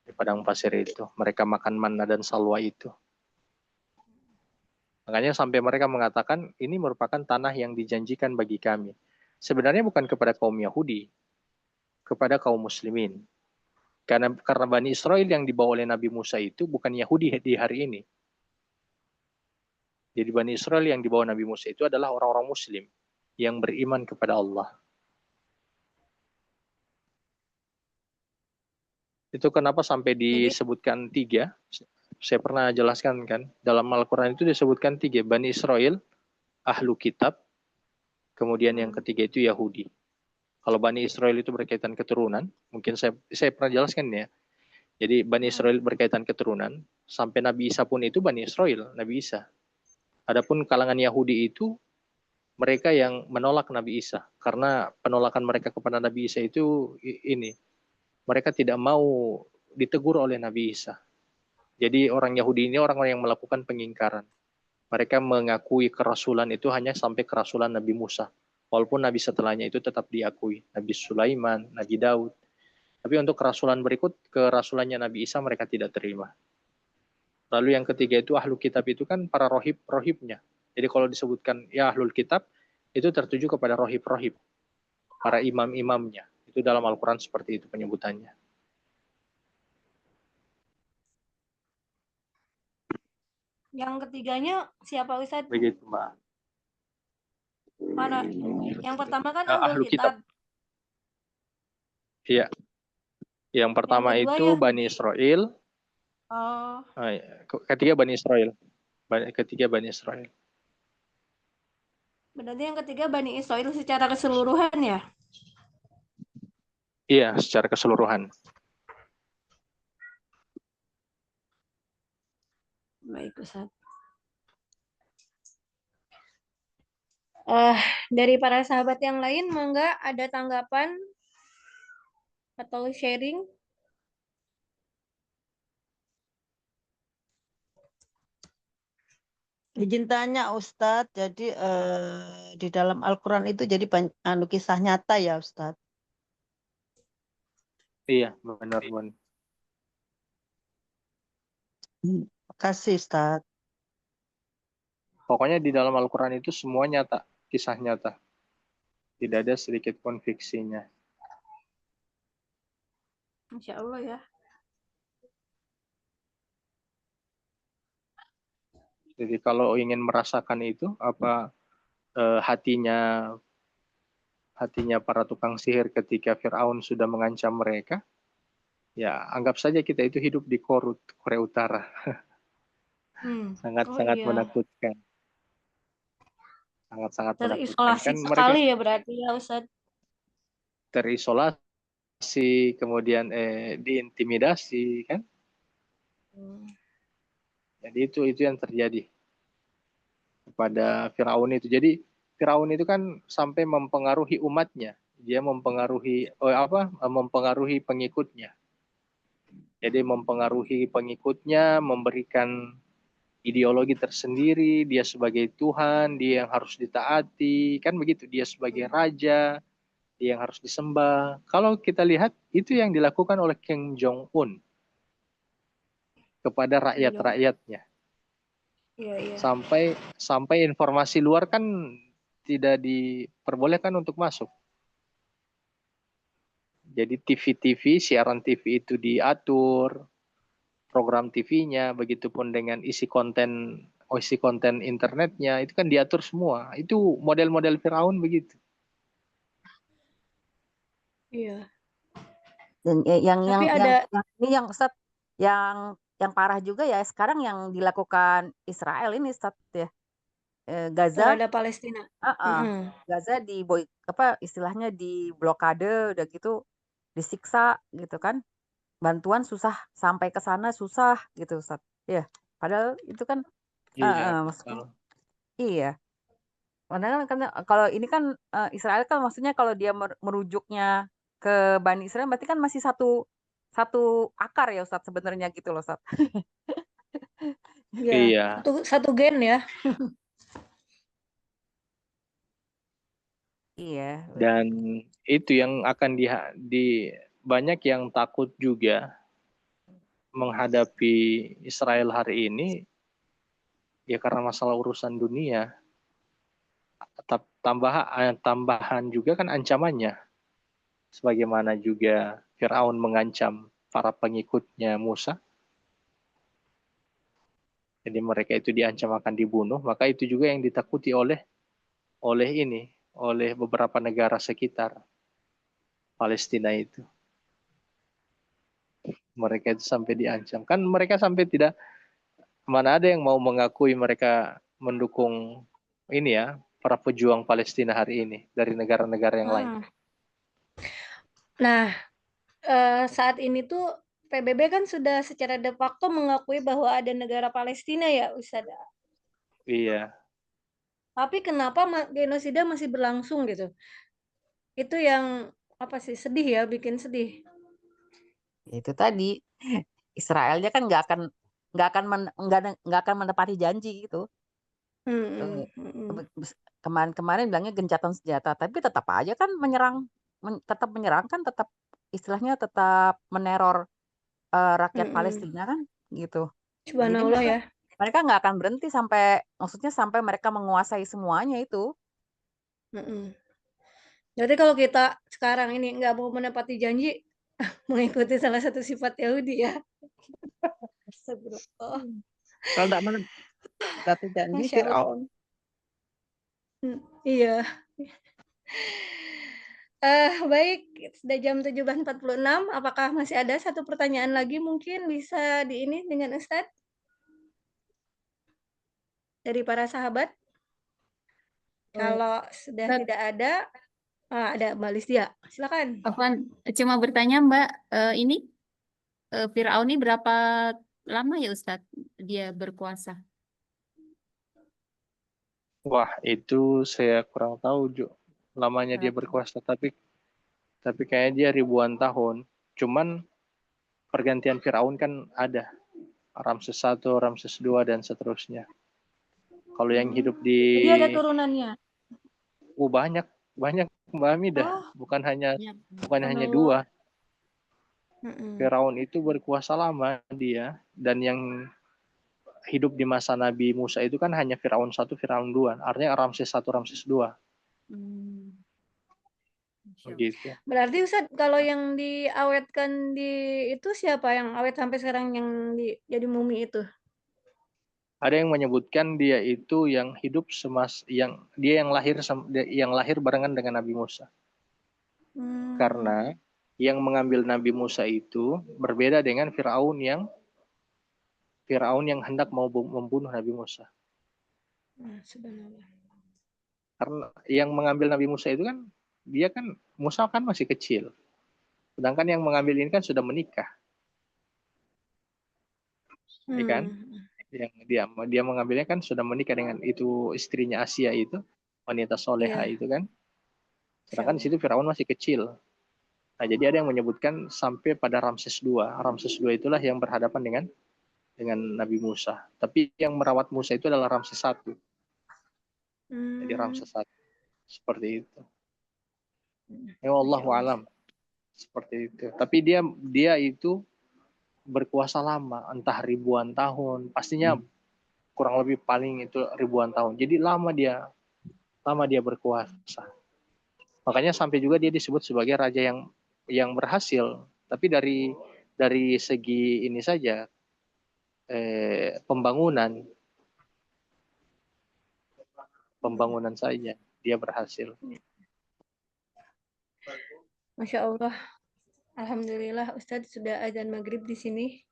Di padang pasir itu mereka makan manna dan salwa itu. Makanya sampai mereka mengatakan ini merupakan tanah yang dijanjikan bagi kami. Sebenarnya bukan kepada kaum Yahudi, kepada kaum muslimin. Karena Bani Israel yang dibawa oleh Nabi Musa itu bukan Yahudi di hari ini. Jadi Bani Israel yang dibawa Nabi Musa itu adalah orang-orang muslim yang beriman kepada Allah. Itu kenapa sampai disebutkan 3. Saya pernah jelaskan kan, dalam Al-Quran itu disebutkan 3. Bani Israel, Ahlu Kitab, kemudian yang ketiga itu Yahudi. Kalau Bani Israel itu berkaitan keturunan, mungkin saya pernah jelaskan ya. Jadi Bani Israel berkaitan keturunan, sampai Nabi Isa pun itu Bani Israel, Nabi Isa. Adapun kalangan Yahudi itu mereka yang menolak Nabi Isa, karena penolakan mereka kepada Nabi Isa itu ini, mereka tidak mau ditegur oleh Nabi Isa. Jadi orang Yahudi ini orang yang melakukan pengingkaran. Mereka mengakui kerasulan itu hanya sampai kerasulan Nabi Musa. Walaupun Nabi setelahnya itu tetap diakui. Nabi Sulaiman, Nabi Daud. Tapi untuk kerasulan berikut, kerasulannya Nabi Isa mereka tidak terima. Lalu yang ketiga itu Ahlul Kitab itu kan para rohibnya. Jadi kalau disebutkan ya Ahlul Kitab, itu tertuju kepada rohib, para imam-imamnya. Itu dalam Al-Quran seperti itu penyebutannya. Yang ketiganya siapa, Ustaz? Begitu, Mbak. Mana? Yang pertama kan Ahlul Kitab. Iya. Yang pertama itu Bani Israel. Oh. Ketiga Bani Israel. Ketiga Bani Israel. Berarti yang ketiga Bani Israel secara keseluruhan ya? Iya, secara keseluruhan. Baik, Ustaz. Dari para sahabat yang lain, mangga ada tanggapan atau sharing? Izin tanya Ustadz, jadi di dalam Al-Quran itu jadi kisah nyata ya Ustadz? Iya, benar. Makasih Ustadz. Pokoknya di dalam Al-Quran itu semua nyata, kisah nyata. Tidak ada sedikit pun fiksinya. Insya Allah ya. Jadi kalau ingin merasakan itu, hatinya para tukang sihir ketika Firaun sudah mengancam mereka, ya anggap saja kita itu hidup di Korea Utara. Sangat-sangat menakutkan. Sangat-sangat menakutkan. Terisolasi sekali ya berarti ya Ustaz. Terisolasi, kemudian diintimidasi kan. Jadi itu yang terjadi kepada Firaun itu. Jadi Firaun itu kan sampai mempengaruhi umatnya. Dia mempengaruhi mempengaruhi pengikutnya. Jadi mempengaruhi pengikutnya, memberikan ideologi tersendiri, dia sebagai Tuhan, dia yang harus ditaati, kan begitu. Dia sebagai raja, dia yang harus disembah. Kalau kita lihat, itu yang dilakukan oleh Kim Jong-un kepada rakyat-rakyatnya. Iya. Sampai informasi luar kan tidak diperbolehkan untuk masuk. Jadi TV, siaran TV itu diatur, program TV-nya, begitupun dengan isi konten internetnya, itu kan diatur semua. Itu model-model Firaun begitu. Iya. Dan Tapi ada ini yang Ustadz, yang parah juga ya sekarang yang dilakukan Israel ini Ustadz ya. Gaza, terhadap Palestina. Gaza istilahnya di blokade, udah gitu disiksa gitu kan. Bantuan susah sampai ke sana, susah gitu Ustadz. Ya, padahal itu kan maksudnya iya. Padahal kan kalau ini kan Israel kan maksudnya kalau dia merujuknya ke Bani Israel berarti kan masih satu akar ya Ustadz sebenarnya gitu loh Ustadz. Iya. Satu gen ya. Iya. Dan itu yang akan banyak yang takut juga menghadapi Israel hari ini, ya karena masalah urusan dunia. Tambahan juga kan ancamannya. Sebagaimana juga Firaun mengancam para pengikutnya Musa. Jadi mereka itu diancam akan dibunuh, maka itu juga yang ditakuti oleh beberapa negara sekitar Palestina itu. Mereka itu sampai diancam. Kan mereka sampai tidak, mana ada yang mau mengakui mereka mendukung para pejuang Palestina hari ini dari negara-negara yang lain. Nah, saat ini tuh PBB kan sudah secara de facto mengakui bahwa ada negara Palestina ya, Ustaz. Iya. Tapi kenapa genosida masih berlangsung gitu? Itu yang sedih ya, bikin sedih. Itu tadi Israelnya kan nggak akan menepati janji gitu. Kemarin bilangnya gencatan senjata, tapi tetap aja kan tetap menyerang kan, tetap istilahnya tetap meneror rakyat Palestina kan gitu. Jadi mereka nggak akan berhenti sampai mereka menguasai semuanya itu. Jadi kalau kita sekarang ini nggak mau menepati janji, mengikuti salah satu sifat Yahudi ya. Kalau tidak menepati janji Firaun. Iya. Baik, sudah jam 17.46. Apakah masih ada satu pertanyaan lagi mungkin bisa dengan Ustadz? Dari para sahabat? Kalau sudah tidak ada Mbak Lisdia. Silakan. Afwan, cuma bertanya Mbak, ini Firaun ini berapa lama ya Ustadz dia berkuasa? Wah, itu saya kurang tahu, Jo. Lamanya dia berkuasa, tapi kayaknya dia ribuan tahun. Cuman pergantian Firaun kan ada. Ramses I, Ramses II, dan seterusnya. Kalau yang hidup di... Jadi ada turunannya? banyak Mbak Hamidah. Bukan hanya 2. Firaun itu berkuasa lama dia. Dan yang hidup di masa Nabi Musa itu kan hanya Firaun 1, Firaun 2. Artinya Ramses I, Ramses II. Gitu. Berarti Ustaz, kalau yang diawetkan itu siapa yang awet sampai sekarang yang jadi mumi itu? Ada yang menyebutkan dia itu yang hidup yang lahir barengan dengan Nabi Musa. Karena yang mengambil Nabi Musa itu berbeda dengan Firaun yang hendak mau membunuh Nabi Musa. Karena yang mengambil Nabi Musa itu kan Musa kan masih kecil. Sedangkan yang mengambil ini kan sudah menikah. Ya kan? yang dia mengambilnya kan sudah menikah dengan itu istrinya Asia itu, wanita soleha Iya, itu kan. Insya Sedangkan di Allah. situ Firaun masih kecil. Nah, jadi ada yang menyebutkan sampai pada Ramses II. Ramses II itulah yang berhadapan dengan Nabi Musa. Tapi yang merawat Musa itu adalah Ramses I. Jadi Ramses I seperti itu. Ya Allah alam seperti itu. Tapi dia itu berkuasa lama, entah ribuan tahun. Pastinya kurang lebih paling itu ribuan tahun. Jadi lama dia berkuasa. Makanya sampai juga dia disebut sebagai raja yang berhasil. Tapi dari segi ini saja pembangunan saja dia berhasil. Masya Allah. Alhamdulillah Ustadz sudah azan maghrib di sini.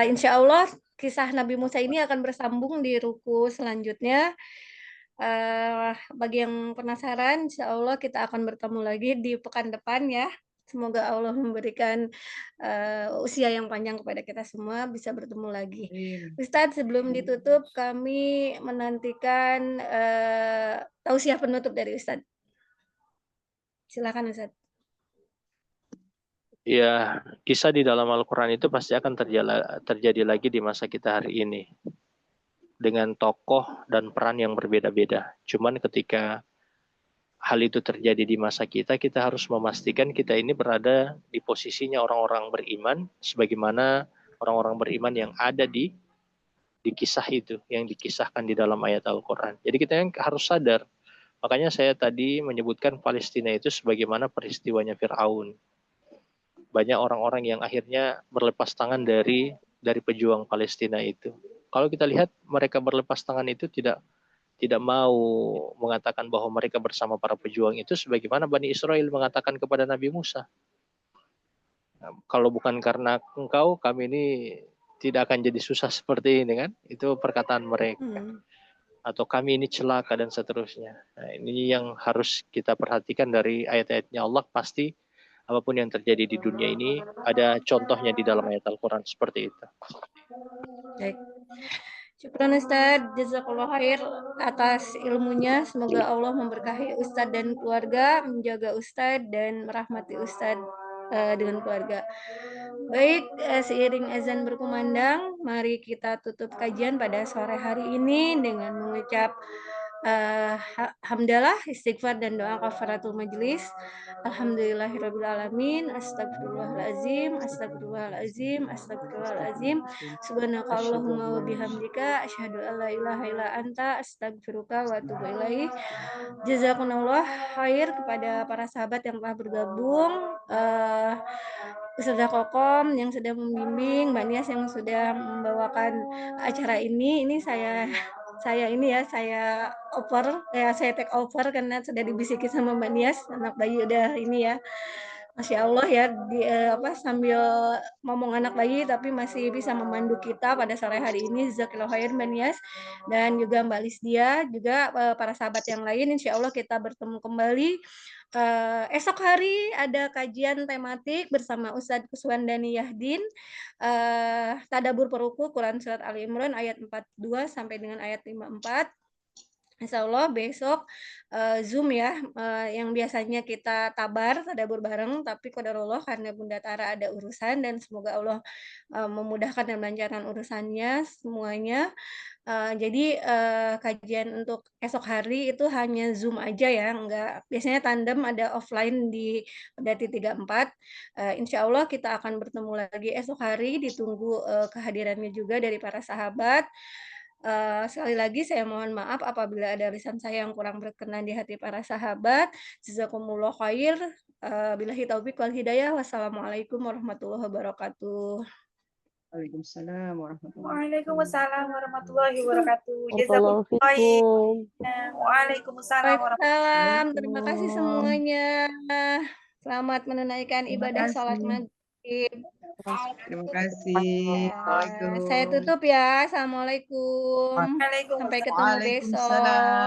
Insya Allah kisah Nabi Musa ini akan bersambung di ruku selanjutnya. Bagi yang penasaran, insya Allah kita akan bertemu lagi di pekan depan ya. Semoga Allah memberikan usia yang panjang kepada kita semua, bisa bertemu lagi. Ustadz, sebelum ditutup, kami menantikan tausiah penutup dari Ustadz. Silakan Ustadz. Ya, kisah di dalam Al-Quran itu pasti akan terjadi lagi di masa kita hari ini. Dengan tokoh dan peran yang berbeda-beda. Cuman ketika hal itu terjadi di masa kita harus memastikan kita ini berada di posisinya orang-orang beriman, sebagaimana orang-orang beriman yang ada di kisah itu, yang dikisahkan di dalam ayat Al-Quran. Jadi kita yang harus sadar. Makanya saya tadi menyebutkan Palestina itu sebagaimana peristiwanya Fir'aun. Banyak orang-orang yang akhirnya berlepas tangan dari pejuang Palestina itu. Kalau kita lihat mereka berlepas tangan itu tidak mau mengatakan bahwa mereka bersama para pejuang itu sebagaimana Bani Israel mengatakan kepada Nabi Musa. Kalau bukan karena engkau, kami ini tidak akan jadi susah seperti ini kan. Itu perkataan mereka. Atau kami ini celaka dan seterusnya. Nah, ini yang harus kita perhatikan dari ayat-ayatnya Allah. Pasti apapun yang terjadi di dunia ini ada contohnya di dalam ayat Al-Quran seperti itu. Baik. Syukran Ustadz, jazakallah khair atas ilmunya. Semoga Allah memberkahi Ustadz dan keluarga, menjaga Ustadz dan merahmati Ustadz dengan keluarga. Baik, seiring azan berkumandang, mari kita tutup kajian pada sore hari ini dengan mengucap hamdalah, istighfar dan doa kafaratul majlis. Alhamdulillahirrabbilalamin. Astagfirullahalazim, astagfirullahalazim, astagfirullahalazim. Subhanakallahumma wa bihamdika asyhadu an la ilaha illa anta astaghfiruka wa atubu ilaik. Jazakumullah khair kepada para sahabat yang telah bergabung, Ustazah Kokom yang sudah membimbing, Mbak Nias yang sudah membawakan acara ini. Ini saya take over karena sudah dibisiki sama Mbak Nias, anak bayi udah ini ya. Masya Allah ya, sambil ngomong anak bayi tapi masih bisa memandu kita pada sore hari ini. Jazakallahu khair Mbak Nias dan juga Mbak Lisdia, juga para sahabat yang lain. Insya Allah kita bertemu kembali. Esok hari ada kajian tematik bersama Ustadz Kuswandani Yahdin, Tadabur Peruku Quran Surat Ali Imran ayat 42 sampai dengan ayat 54. Insya Allah besok Zoom ya, yang biasanya kita tabar tadabur bareng, tapi qadarullah karena Bunda Tara ada urusan, dan semoga Allah memudahkan dan melancarkan urusannya semuanya. Jadi kajian untuk esok hari itu hanya Zoom aja ya, enggak, biasanya tandem ada offline di Pedati 34. Insya Allah kita akan bertemu lagi esok hari, ditunggu kehadirannya juga dari para sahabat. Sekali lagi saya mohon maaf apabila ada lisan saya yang kurang berkenan di hati para sahabat. Jazakumullah khair. Billahi taufik wal hidayah. Wassalamualaikum warahmatullahi wabarakatuh. Waalaikumsalam warahmatullahi Waalaikumsalam warahmatullahi wabarakatuh. Barakallahu Jazakumullah khair. fikum. Waalaikumsalam warahmatullahi Waalaikumsalam. Terima kasih semuanya. Selamat menunaikan ibadah sholat maghrib. Terima kasih. Saya tutup ya. Assalamualaikum. Sampai ketemu besok.